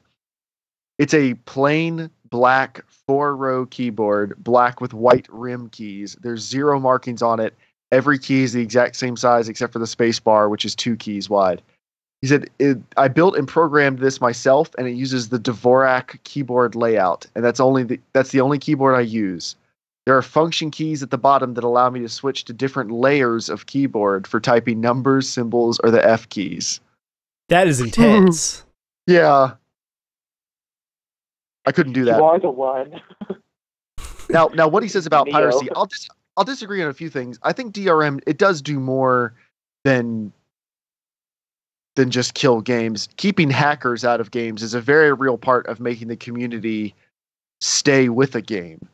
It's a plain black 4-row keyboard, black with white rim keys. There's 0 markings on it. Every key is the exact same size except for the space bar, which is 2 keys wide. He said, I built and programmed this myself, and it uses the Dvorak keyboard layout, and that's the only keyboard I use. There are function keys at the bottom that allow me to switch to different layers of keyboard for typing numbers, symbols, or the F keys. That is intense. Yeah. I couldn't do that. You are the one. Now what he says about Neo. piracy, I'll disagree on a few things. I think DRM, it does do more than just kill games. Keeping hackers out of games is a very real part of making the community stay with a game.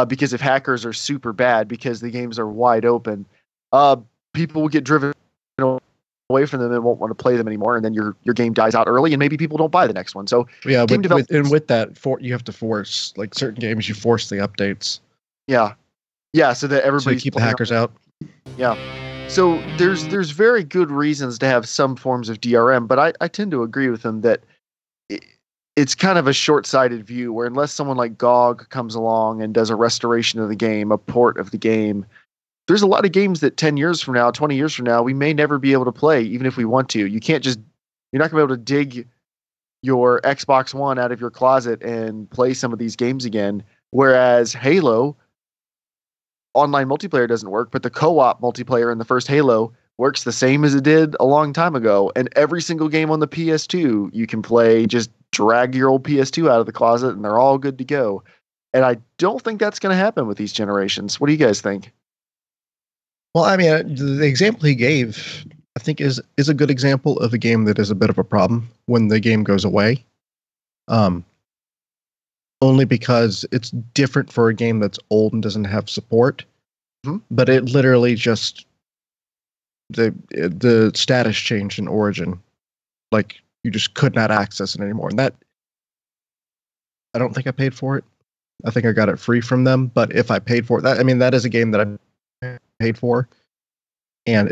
Because if hackers are super bad because the games are wide open, people will get driven away from them and won't want to play them anymore, and then your game dies out early, and maybe people don't buy the next one. So Yeah, game developers, with that, you have to force, like certain games, you force the updates yeah, so that to everybody's keep the playing hackers out. Yeah. So there's very good reasons to have some forms of DRM, but I tend to agree with him that it's kind of a short-sighted view where unless someone like GOG comes along and does a restoration of the game, a port of the game, there's a lot of games that 10 years from now, 20 years from now, we may never be able to play, even if we want to. You're not going to be able to dig your Xbox One out of your closet and play some of these games again. Whereas Halo, online multiplayer doesn't work, but the co-op multiplayer in the first Halo works the same as it did a long time ago. And every single game on the PS2 you can play, just drag your old PS2 out of the closet and they're all good to go. And I don't think that's going to happen with these generations. What do you guys think? Well, I mean, the example he gave, I think, is a good example of a game that is a bit of a problem when the game goes away. Only because it's different for a game that's old and doesn't have support. Mm-hmm. But it literally just the status changed in Origin. Like, you just could not access it anymore. And that, I don't think I paid for it. I think I got it free from them. But if I paid for it, that is a game that I paid for. And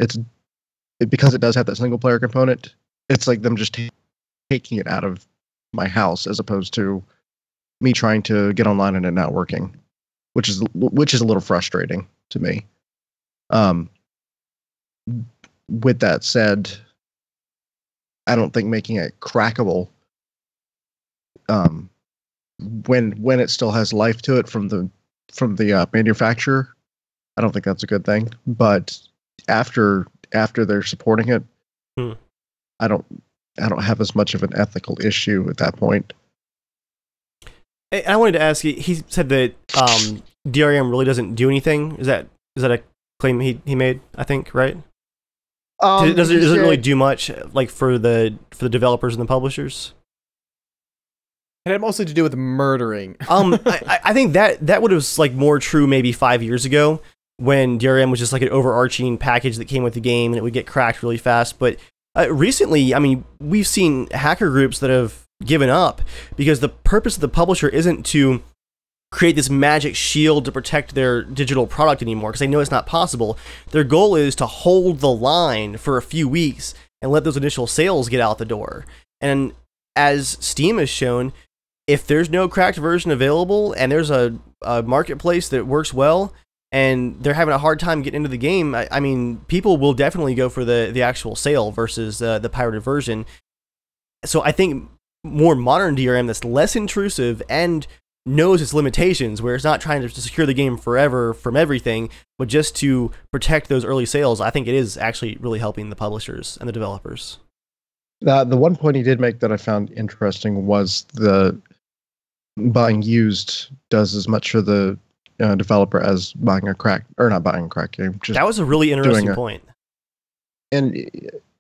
because it does have that single player component, it's like them just taking it out of my house as opposed to me trying to get online and it not working, which is a little frustrating to me. With that said, I don't think making it crackable, when it still has life to it from the manufacturer, I don't think that's a good thing. But after they're supporting it, I don't have as much of an ethical issue at that point. I wanted to ask you, he said that DRM really doesn't do anything. Is that a claim he made, I think, right? Does it really do much, like, for the developers and the publishers? It had mostly to do with murdering. I think that would have like more true maybe 5 years ago when DRM was just like an overarching package that came with the game and it would get cracked really fast. But recently, I mean, we've seen hacker groups that have given up because the purpose of the publisher isn't to create this magic shield to protect their digital product anymore because they know it's not possible. Their goal is to hold the line for a few weeks and let those initial sales get out the door. And as Steam has shown, if there's no cracked version available and there's a marketplace that works well and they're having a hard time getting into the game, I mean, people will definitely go for the actual sale versus the pirated version. So I think more modern DRM that's less intrusive and knows its limitations, where it's not trying to secure the game forever from everything, but just to protect those early sales, I think it is actually really helping the publishers and the developers. The one point he did make that I found interesting was the buying used does as much for the developer as buying a crack, or not buying a crack game. Just that was a really interesting point. And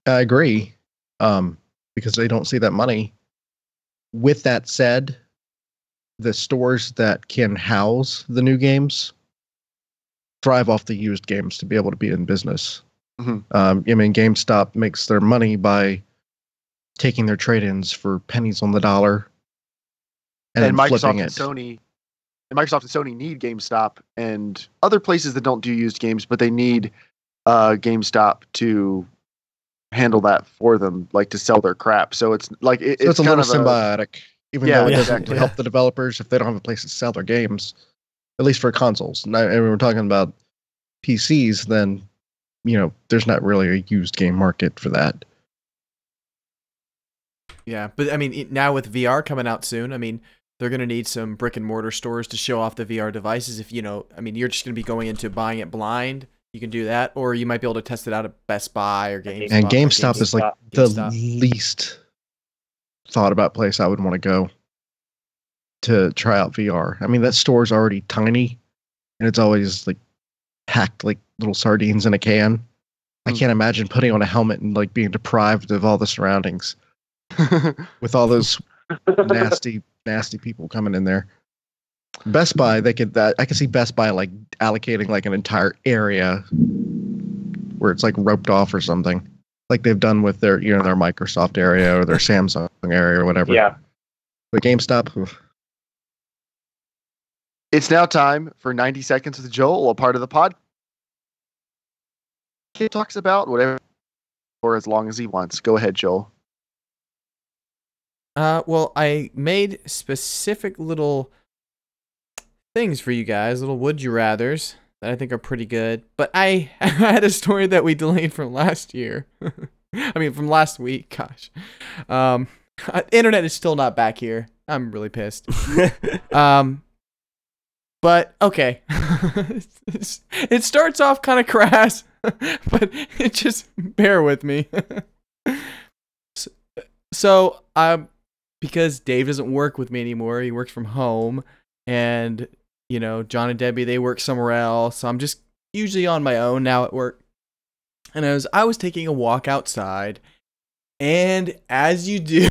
I agree, because they don't see that money. With that said, the stores that can house the new games thrive off the used games to be able to be in business. Mm-hmm. I mean, GameStop makes their money by taking their trade-ins for pennies on the dollar and then Microsoft flipping and it. Microsoft and Sony need GameStop and other places that don't do used games, but they need GameStop to handle that for them, like to sell their crap. So it's like it's a kind little of symbiotic. even Yeah, though it yeah, doesn't yeah. help the developers if they don't have a place to sell their games, at least for consoles. And we're talking about PCs, then there's not really a used game market for that. Yeah, but I mean, now with VR coming out soon, I mean, they're going to need some brick and mortar stores to show off the VR devices. If I mean, you're just going to be going into buying it blind. You can do that, or you might be able to test it out at Best Buy or GameStop. And GameStop is like the GameStop. least thought about place I would want to go to try out VR. I mean, that store's already tiny, and it's always like packed like little sardines in a can. I can't imagine putting on a helmet and like being deprived of all the surroundings with all those nasty people coming in there. Best Buy, I could see Best Buy like allocating like an entire area where it's like roped off or something, like they've done with their their Microsoft area or their Samsung area or whatever. Yeah. But GameStop, oof. It's now time for 90 Seconds with Joel, a part of the pod. He talks about whatever for as long as he wants. Go ahead, Joel. Well, I made specific little things for you guys, little would you rathers that I think are pretty good. But I had a story that we delayed from last year. I mean, from last week. Gosh, internet is still not back here. I'm really pissed. But okay, it starts off kind of crass, but it just bear with me. So because Dave doesn't work with me anymore, he works from home, and John and Debbie, they work somewhere else. So I'm just usually on my own now at work. And I was taking a walk outside, and as you do,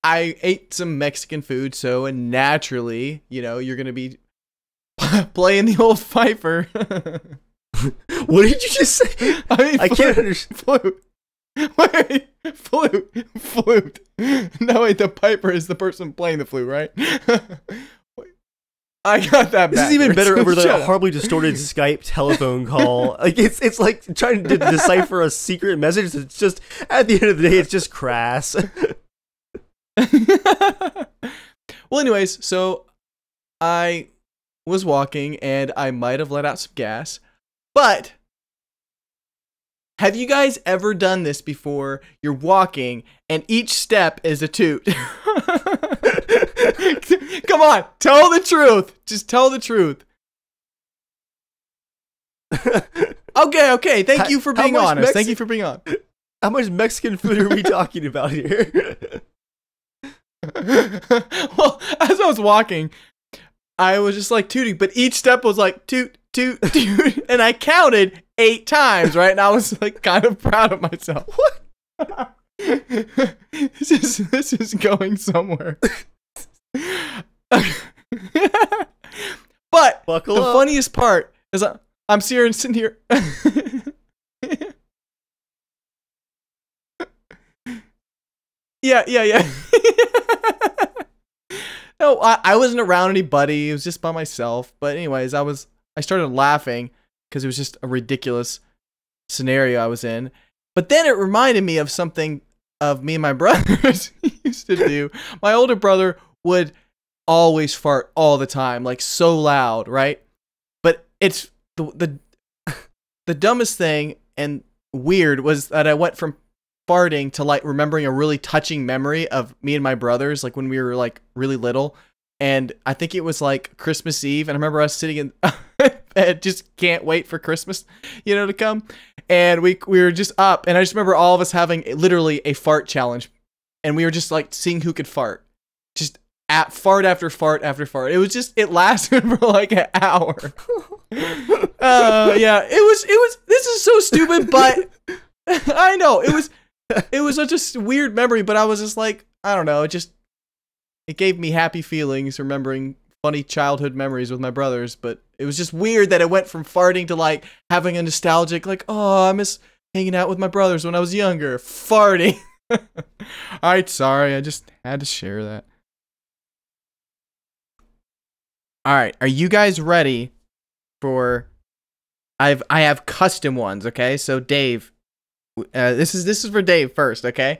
I ate some Mexican food, so and naturally, you're gonna be playing the old fifer. What did you just say? I mean, I can't understand. Flute. Wait, flute. No, wait, the piper is the person playing the flute, right? I got that. This is even better over the Shut up. horribly distorted Skype telephone call. Like it's like trying to decipher a secret message. It's just at the end of the day, it's just crass. Well, anyways, so I was walking and I might have let out some gas, but have you guys ever done this before? You're walking and each step is a toot. Come on, tell the truth. Just tell the truth. Okay. Thank you for being honest. Thank you for being honest. How much Mexican food are we talking about here? Well, as I was walking, I was just like tooting, but each step was like toot, toot, toot, and I counted 8 times, right? And I was like kind of proud of myself. What? This is going somewhere. But Buckle the up. funniest part is I'm sitting here. Yeah. No, I wasn't around anybody. It was just by myself. But anyways, I started laughing because it was just a ridiculous scenario I was in. But then it reminded me of something of me and my brothers used to do. My older brother would always fart all the time, like so loud, right? But it's the dumbest thing and weird was that I went from farting to like remembering a really touching memory of me and my brothers, like when we were like really little. And I think it was like Christmas Eve, and I remember us sitting in bed, just can't wait for Christmas, to come. And we were just up, and I just remember all of us having literally a fart challenge, and we were just like seeing who could fart, just at fart after fart after fart. It lasted for like an hour. Yeah, it was. This is so stupid, but I know it was such a weird memory, but I was just like, I don't know, it gave me happy feelings remembering funny childhood memories with my brothers, but it was just weird that it went from farting to like having a nostalgic, like, oh, I miss hanging out with my brothers when I was younger. Farting. Alright, sorry, I just had to share that. Alright, are you guys ready for I have custom ones, okay? So Dave, this is for Dave first, okay?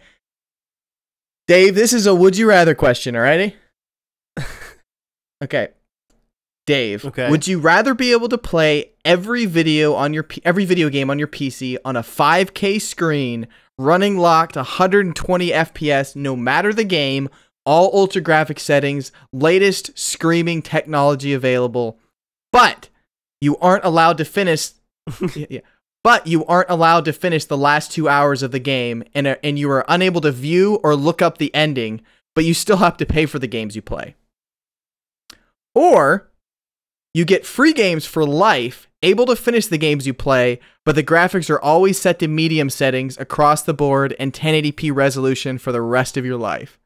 Dave, this is a would you rather question, alrighty? Okay. Dave, would you rather be able to play every video game on your PC on a 5K screen, running locked 120 FPS no matter the game, all ultra graphic settings, latest screaming technology available, but you aren't allowed to finish but you aren't allowed to finish the last 2 hours of the game, and you are unable to view or look up the ending, but you still have to pay for the games you play? Or you get free games for life, able to finish the games you play, but the graphics are always set to medium settings across the board and 1080p resolution for the rest of your life.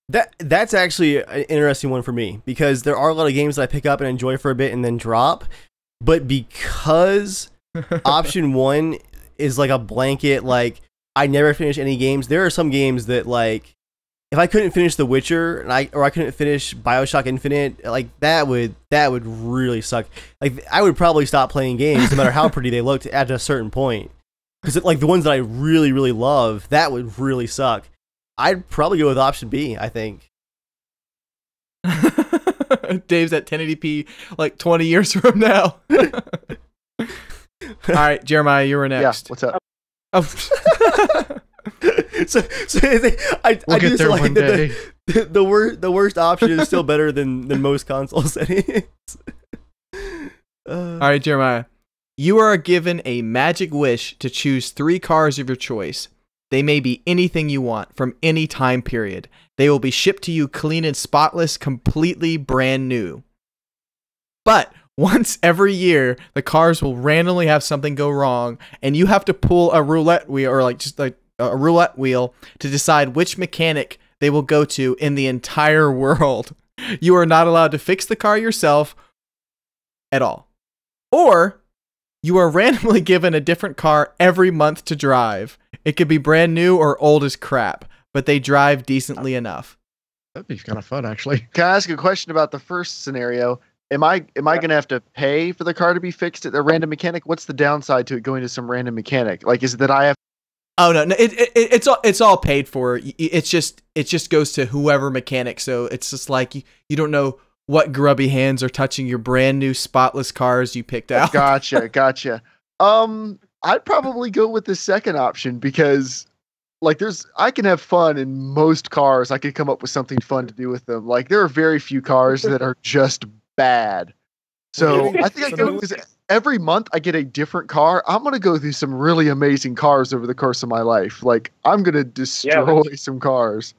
That's actually an interesting one for me, because there are a lot of games that I pick up and enjoy for a bit and then drop, but because option one is like a blanket, like I never finish any games, there are some games that, like, if I couldn't finish The Witcher or I couldn't finish BioShock Infinite, like that would really suck. Like I would probably stop playing games no matter how pretty they looked at a certain point, because like the ones that I really really love, that would really suck. I'd probably go with option B, I think. Dave's at 1080p like 20 years from now. All right, Jeremiah, you were next. Yeah, what's up? Oh. So I get there one day. The worst option is still better than most console settings. All right, Jeremiah. You are given a magic wish to choose 3 cars of your choice. They may be anything you want from any time period. They will be shipped to you clean and spotless, completely brand new. But once every year, the cars will randomly have something go wrong, and you have to pull a roulette wheel, or like just like a roulette wheel, to decide which mechanic they will go to in the entire world. You are not allowed to fix the car yourself at all. Or you are randomly given a different car every month to drive. It could be brand new or old as crap, but they drive decently enough. That'd be kind of fun, actually. Can I ask a question about the first scenario? Am I going to have to pay for the car to be fixed at a random mechanic? What's the downside to it going to some random mechanic? Like, is it that I have? Oh no, it's all paid for. It just goes to whoever mechanic. So it's just like you don't know what grubby hands are touching your brand new spotless cars you picked out. Gotcha. I'd probably go with the second option, because like I can have fun in most cars. I could come up with something fun to do with them. Like there are very few cars that are just bad. So I think I go, because every month I get a different car. I'm going to go through some really amazing cars over the course of my life. Like I'm going to destroy some cars.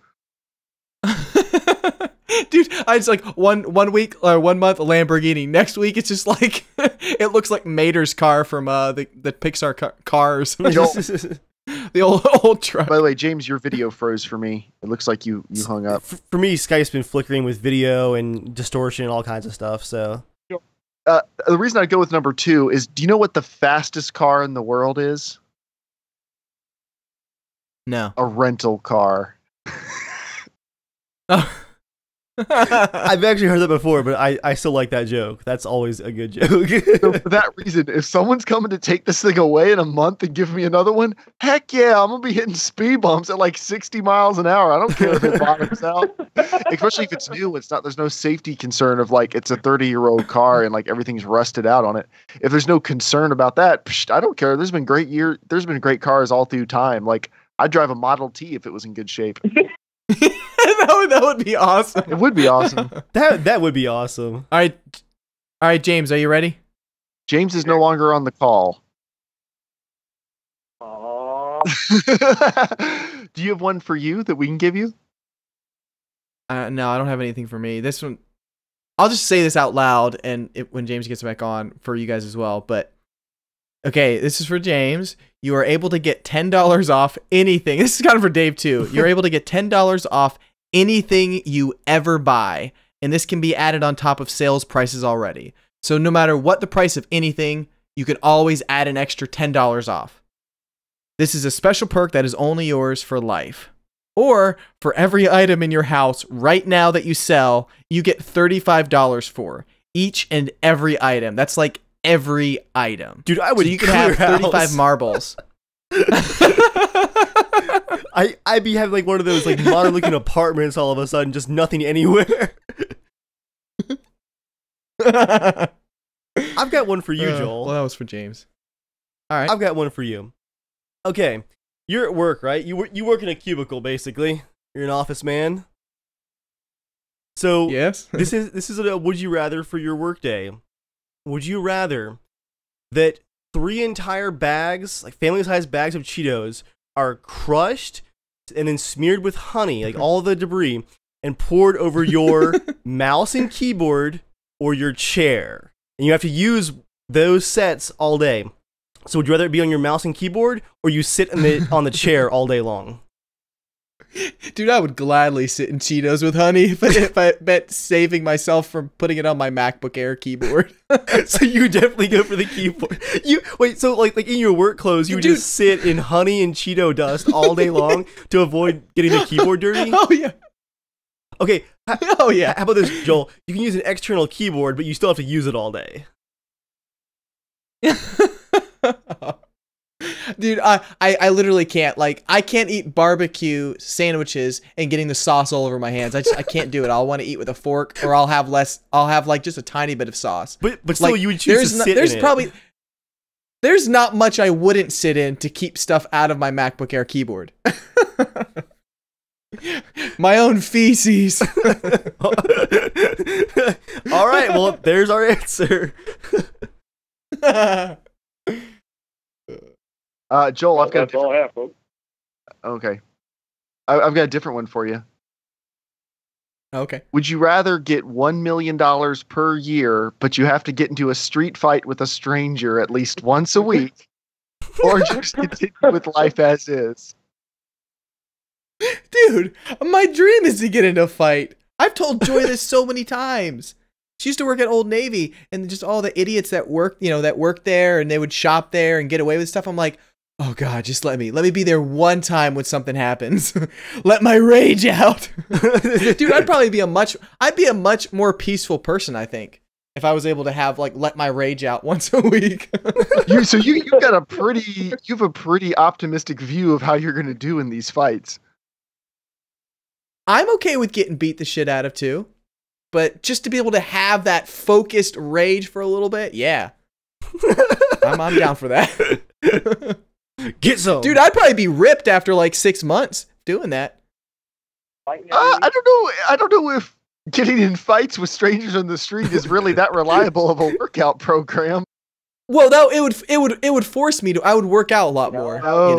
Dude, I just like one week or 1 month a Lamborghini. Next week it's just like it looks like Mater's car from the Pixar Cars. The old truck. By the way, James, your video froze for me. It looks like you hung up. For me, Skype's been flickering with video and distortion and all kinds of stuff. So the reason I go with number 2 is, do you know what the fastest car in the world is? No. A rental car. Oh. I've actually heard that before, but I still like that joke. That's always a good joke. So for that reason, if someone's coming to take this thing away in a month and give me another one, heck yeah, I'm going to be hitting speed bumps at like 60 miles an hour. I don't care if it bottoms out. Especially if it's new. There's no safety concern of like it's a 30-year-old car and like everything's rusted out on it. If there's no concern about that, I don't care. There's been great cars all through time. Like I'd drive a Model T if it was in good shape. that would be awesome. It would be awesome. That would be awesome. All right, James, are you ready? James is no longer on the call. Do you have one for you that we can give you? No, I don't have anything for me. This one, I'll just say this out loud, and when James gets back on, for you guys as well. But okay, this is for James. You are able to get $10 off anything. This is kind of for Dave too. You're able to get $10 off anything you ever buy, and this can be added on top of sales prices already. So no matter what the price of anything, you can always add an extra $10 off. This is a special perk that is only yours for life. Or for every item in your house right now that you sell, you get $35 for each and every item. That's like every item. Dude, I would so you can have 35 house. marbles. I'd be having like one of those like modern looking apartments all of a sudden, just nothing anywhere. I've got one for you, Joel. Well, that was for James. All right. I've got one for you. Okay, you're at work, right? You work in a cubicle, basically. You're an office man. So Yes. this is a would you rather for your workday. Would you rather that 3 entire bags, like family-sized bags of Cheetos, are crushed and then smeared with honey, like all the debris, and poured over your mouse and keyboard or your chair, and you have to use those sets all day? So would you rather it be on your mouse and keyboard, or you sit on the chair all day long? Dude, I would gladly sit in Cheetos with honey if I bet saving myself from putting it on my MacBook Air keyboard. So you definitely go for the keyboard. You wait, so like in your work clothes, you would just sit in honey and Cheeto dust all day long to avoid getting the keyboard dirty? Oh yeah. Okay. Oh yeah. How about this, Joel? You can use an external keyboard, but you still have to use it all day. Dude, I literally can't. Like, I can't eat barbecue sandwiches and getting the sauce all over my hands. I can't do it. I'll want to eat with a fork, or I'll have like just a tiny bit of sauce. But still, like, you would choose to sit in it. There's not much I wouldn't sit in to keep stuff out of my MacBook Air keyboard. My own feces. All right, well, there's our answer. Joel, I've got That's all I have, folks. okay. I've got a different one for you. Okay. Would you rather get $1 million per year, but you have to get into a street fight with a stranger at least once a week, or just continue with life as is? Dude, my dream is to get into a fight. I've told Joy this so many times. She used to work at Old Navy, and just all the idiots that worked there, and they would shop there and get away with stuff. I'm like, oh God, just let me be there one time when something happens. Let my rage out. Dude, I'd be a much more peaceful person, I think, if I was able to have let my rage out once a week. You have a pretty optimistic view of how you're going to do in these fights. I'm okay with getting beat the shit out of too, but just to be able to have that focused rage for a little bit, yeah. I'm down for that. Get some. Dude, I'd probably be ripped after 6 months doing that. I don't know if getting in fights with strangers on the street is really that reliable of a workout program. Well, no, it would force me to. I would work out a lot more, Oh,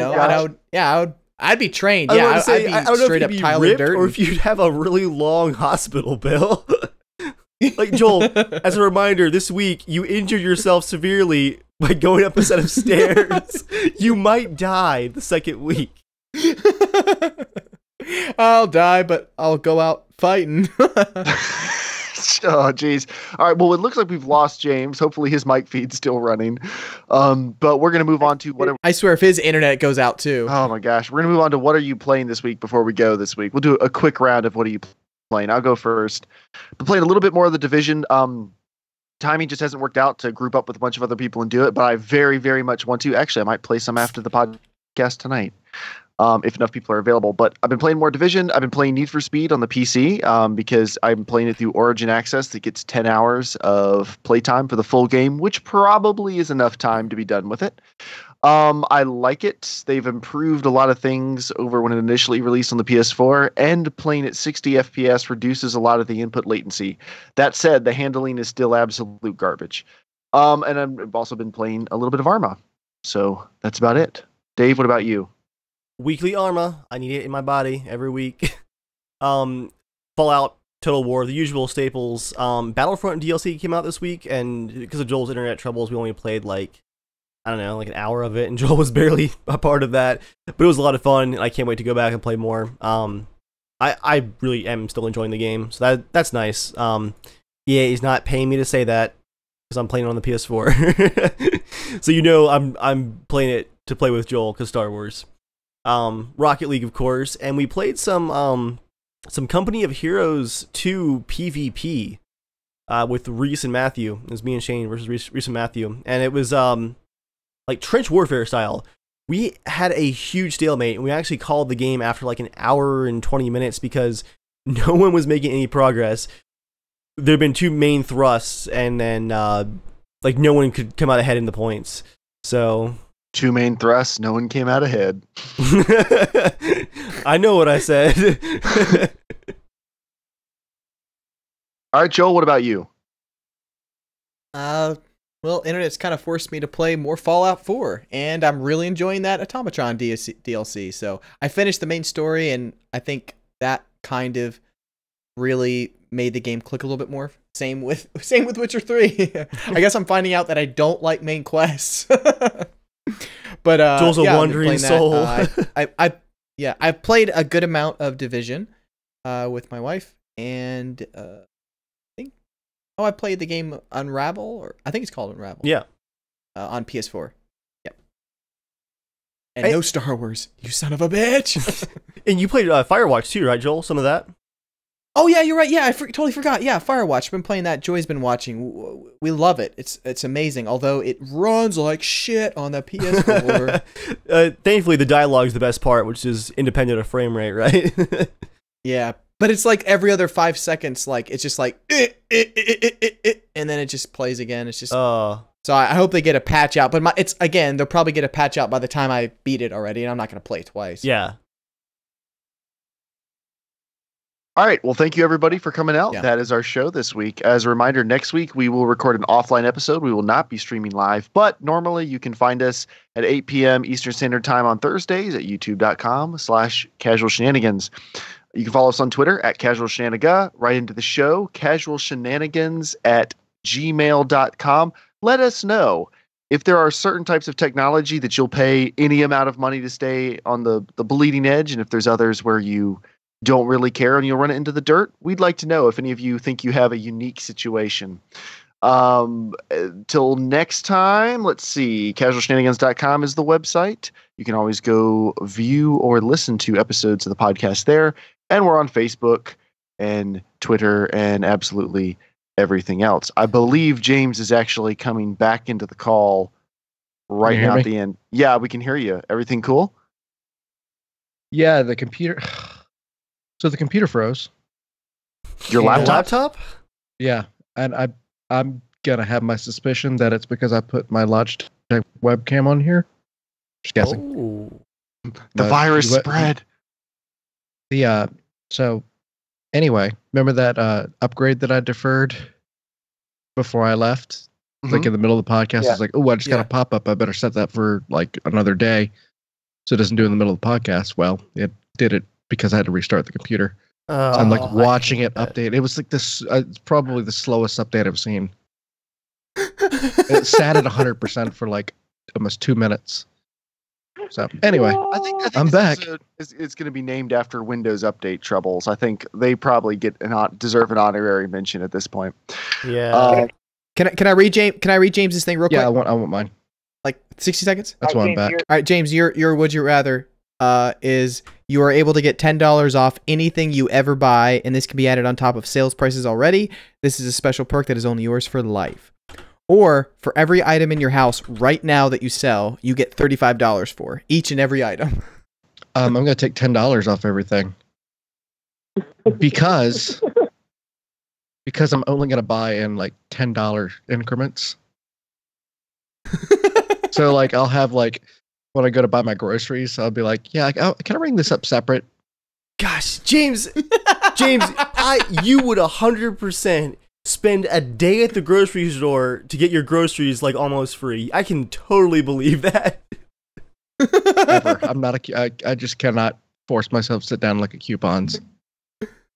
and I'd be trained. I Yeah, I I'd be straight up Tyler ripped, Durden. or if you'd have a really long hospital bill. Like, Joel, as a reminder, this week you injured yourself severely by going up a set of stairs. You might die the second week. I'll die, but I'll go out fighting. Oh, geez. All right. Well, it looks like we've lost James. Hopefully his mic feed's still running. But we're going to move on to what. I swear, if his internet goes out too. Oh my gosh. We're going to move on to what are you playing this week before we go this week. We'll do a quick round of what are you playing. I'll go first. Been playing a little bit more of the Division. Timing just hasn't worked out to group up with a bunch of other people and do it, but I very, very much want to. Actually, I might play some after the podcast tonight. If enough people are available. But I've been playing more Division. I've been playing Need for Speed on the PC because I'm playing it through Origin Access that gets 10 hours of playtime for the full game, which probably is enough time to be done with it. I like it. They've improved a lot of things over when it initially released on the PS4, and playing at 60 FPS reduces a lot of the input latency. That said, the handling is still absolute garbage. And I've also been playing a little bit of Arma. So that's about it. Dave, what about you? Weekly Arma. I need it in my body every week. Fallout, Total War, the usual staples. Battlefront DLC came out this week, and because of Joel's internet troubles, we only played an hour of it, and Joel was barely a part of that. But it was a lot of fun, and I can't wait to go back and play more. I really am still enjoying the game, so that's nice. EA is not paying me to say that because I'm playing it on the PS4. So I'm playing it to play with Joel because Star Wars. Rocket League, of course, and we played some Company of Heroes 2 PvP with Reese and Matthew. It was me and Shane versus Reese and Matthew, and it was like trench warfare style, we had a huge stalemate, and we actually called the game after like an hour and 20 minutes because no one was making any progress. There have been 2 main thrusts, and then like no one could come out ahead in the points. So 2 main thrusts, no one came out ahead. I know what I said. All right, Joel, what about you? Well, internet's kind of forced me to play more Fallout 4, and I'm really enjoying that Automatron DLC. So I finished the main story, and I think that kind of really made the game click a little bit more. Same with Witcher 3. I guess I'm finding out that I don't like main quests. But Joel's a wandering soul. I've played a good amount of Division with my wife, and I played the game Unravel, or I think it's called Unravel. Yeah. On PS4. Yep. And no Star Wars, you son of a bitch. And you played Firewatch too, right, Joel? Some of that? Oh, yeah, you're right. Yeah, I totally forgot. Yeah, Firewatch. I've been playing that. Joy's been watching. We love it. It's amazing, although it runs like shit on the PS4. Thankfully, the dialogue's the best part, which is independent of frame rate, right? Yeah. But it's like every other 5 seconds, like it's just like, and then it just plays again. It's just. So I hope they get a patch out. But they'll probably get a patch out by the time I beat it already, and I'm not going to play it twice. Yeah. All right. Well, thank you everybody for coming out. Yeah. That is our show this week. As a reminder, next week we will record an offline episode. We will not be streaming live, but normally you can find us at 8 p.m. Eastern Standard Time on Thursdays at youtube.com/casual shenanigans. You can follow us on Twitter at Casual Shenanigans, right into the show, casualshenanigans@gmail.com. Let us know if there are certain types of technology that you'll pay any amount of money to stay on the bleeding edge, and if there's others where you don't really care and you'll run it into the dirt. We'd like to know if any of you think you have a unique situation. Till next time, let's see. Casualshenanigans.com is the website. You can always go view or listen to episodes of the podcast there. And we're on Facebook and Twitter and absolutely everything else. I believe James is actually coming back into the call right now at the end. Yeah, we can hear you. Everything cool? Yeah, the computer. So the computer froze. Your laptop? Yeah, and I'm gonna have my suspicion that it's because I put my Logitech webcam on here. Just guessing. Oh. The virus spread. So anyway, remember that upgrade that I deferred before I left? Like in the middle of the podcast, I was like, oh, I just got a pop-up. I better set that for like another day so it doesn't do it in the middle of the podcast. Well, it did it because I had to restart the computer. I'm like watching it update. It was like this. It's probably the slowest update I've seen. It sat at 100% for like almost 2 minutes. So anyway, I think I'm back. It's going to be named after Windows Update troubles. I think they probably deserve an honorary mention at this point. Yeah. Can I read James's thing real quick? Yeah, I want mine. Like 60 seconds. That's why I'm back. All right, James, your would you rather is you are able to get $10 off anything you ever buy, and this can be added on top of sales prices already. This is a special perk that is only yours for life. Or for every item in your house right now that you sell, you get $35 for each and every item. I'm gonna take $10 off everything because I'm only gonna buy in like $10 increments. So like I'll have like when I go to buy my groceries, I'll be like, yeah, can I bring this up separate? Gosh, James, you would 100% spend a day at the grocery store to get your groceries like almost free. I can totally believe that. Ever. I'm not I just cannot force myself to sit down and look at coupons.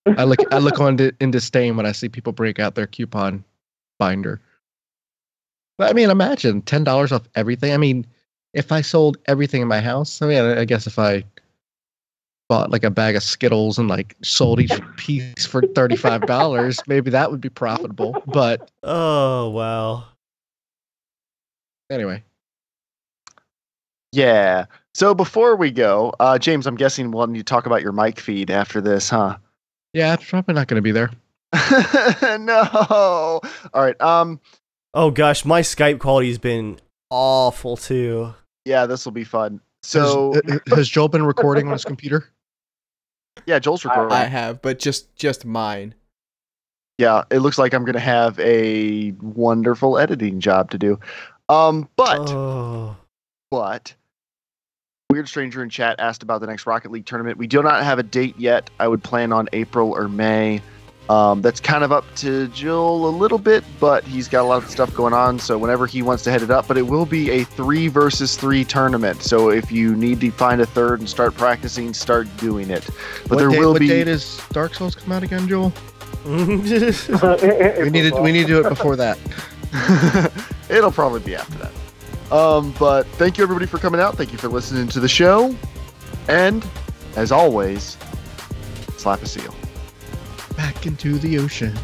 I look on in disdain when I see people break out their coupon binder. But I mean, imagine $10 off everything. I mean, if I sold everything in my house, I mean, I guess if I bought like a bag of Skittles and like sold each piece for $35, maybe that would be profitable. But oh wow. Anyway. Yeah. So before we go, James, I'm guessing we'll need to talk about your mic feed after this, huh? Yeah, I'm probably not going to be there. No. All right. Oh gosh, my Skype quality's been awful too. Yeah, this will be fun. So has Joel been recording on his computer? yeah, Joel's recording. I have, but just mine. Yeah, it looks like I'm going to have a wonderful editing job to do. But Oh. Weird Stranger in chat asked about the next Rocket League tournament. We do not have a date yet. I would plan on April or May. That's kind of up to Jill a little bit, but he's got a lot of stuff going on, so whenever he wants to head it up. But it will be a 3 versus 3 tournament, so if you need to find a third and start practicing, start doing it. But What date does Dark Souls come out again, Joel? We need to do it before that. It'll probably be after that. But thank you everybody for coming out. Thank you for listening to the show. And as always, slap a seal. Back into the ocean.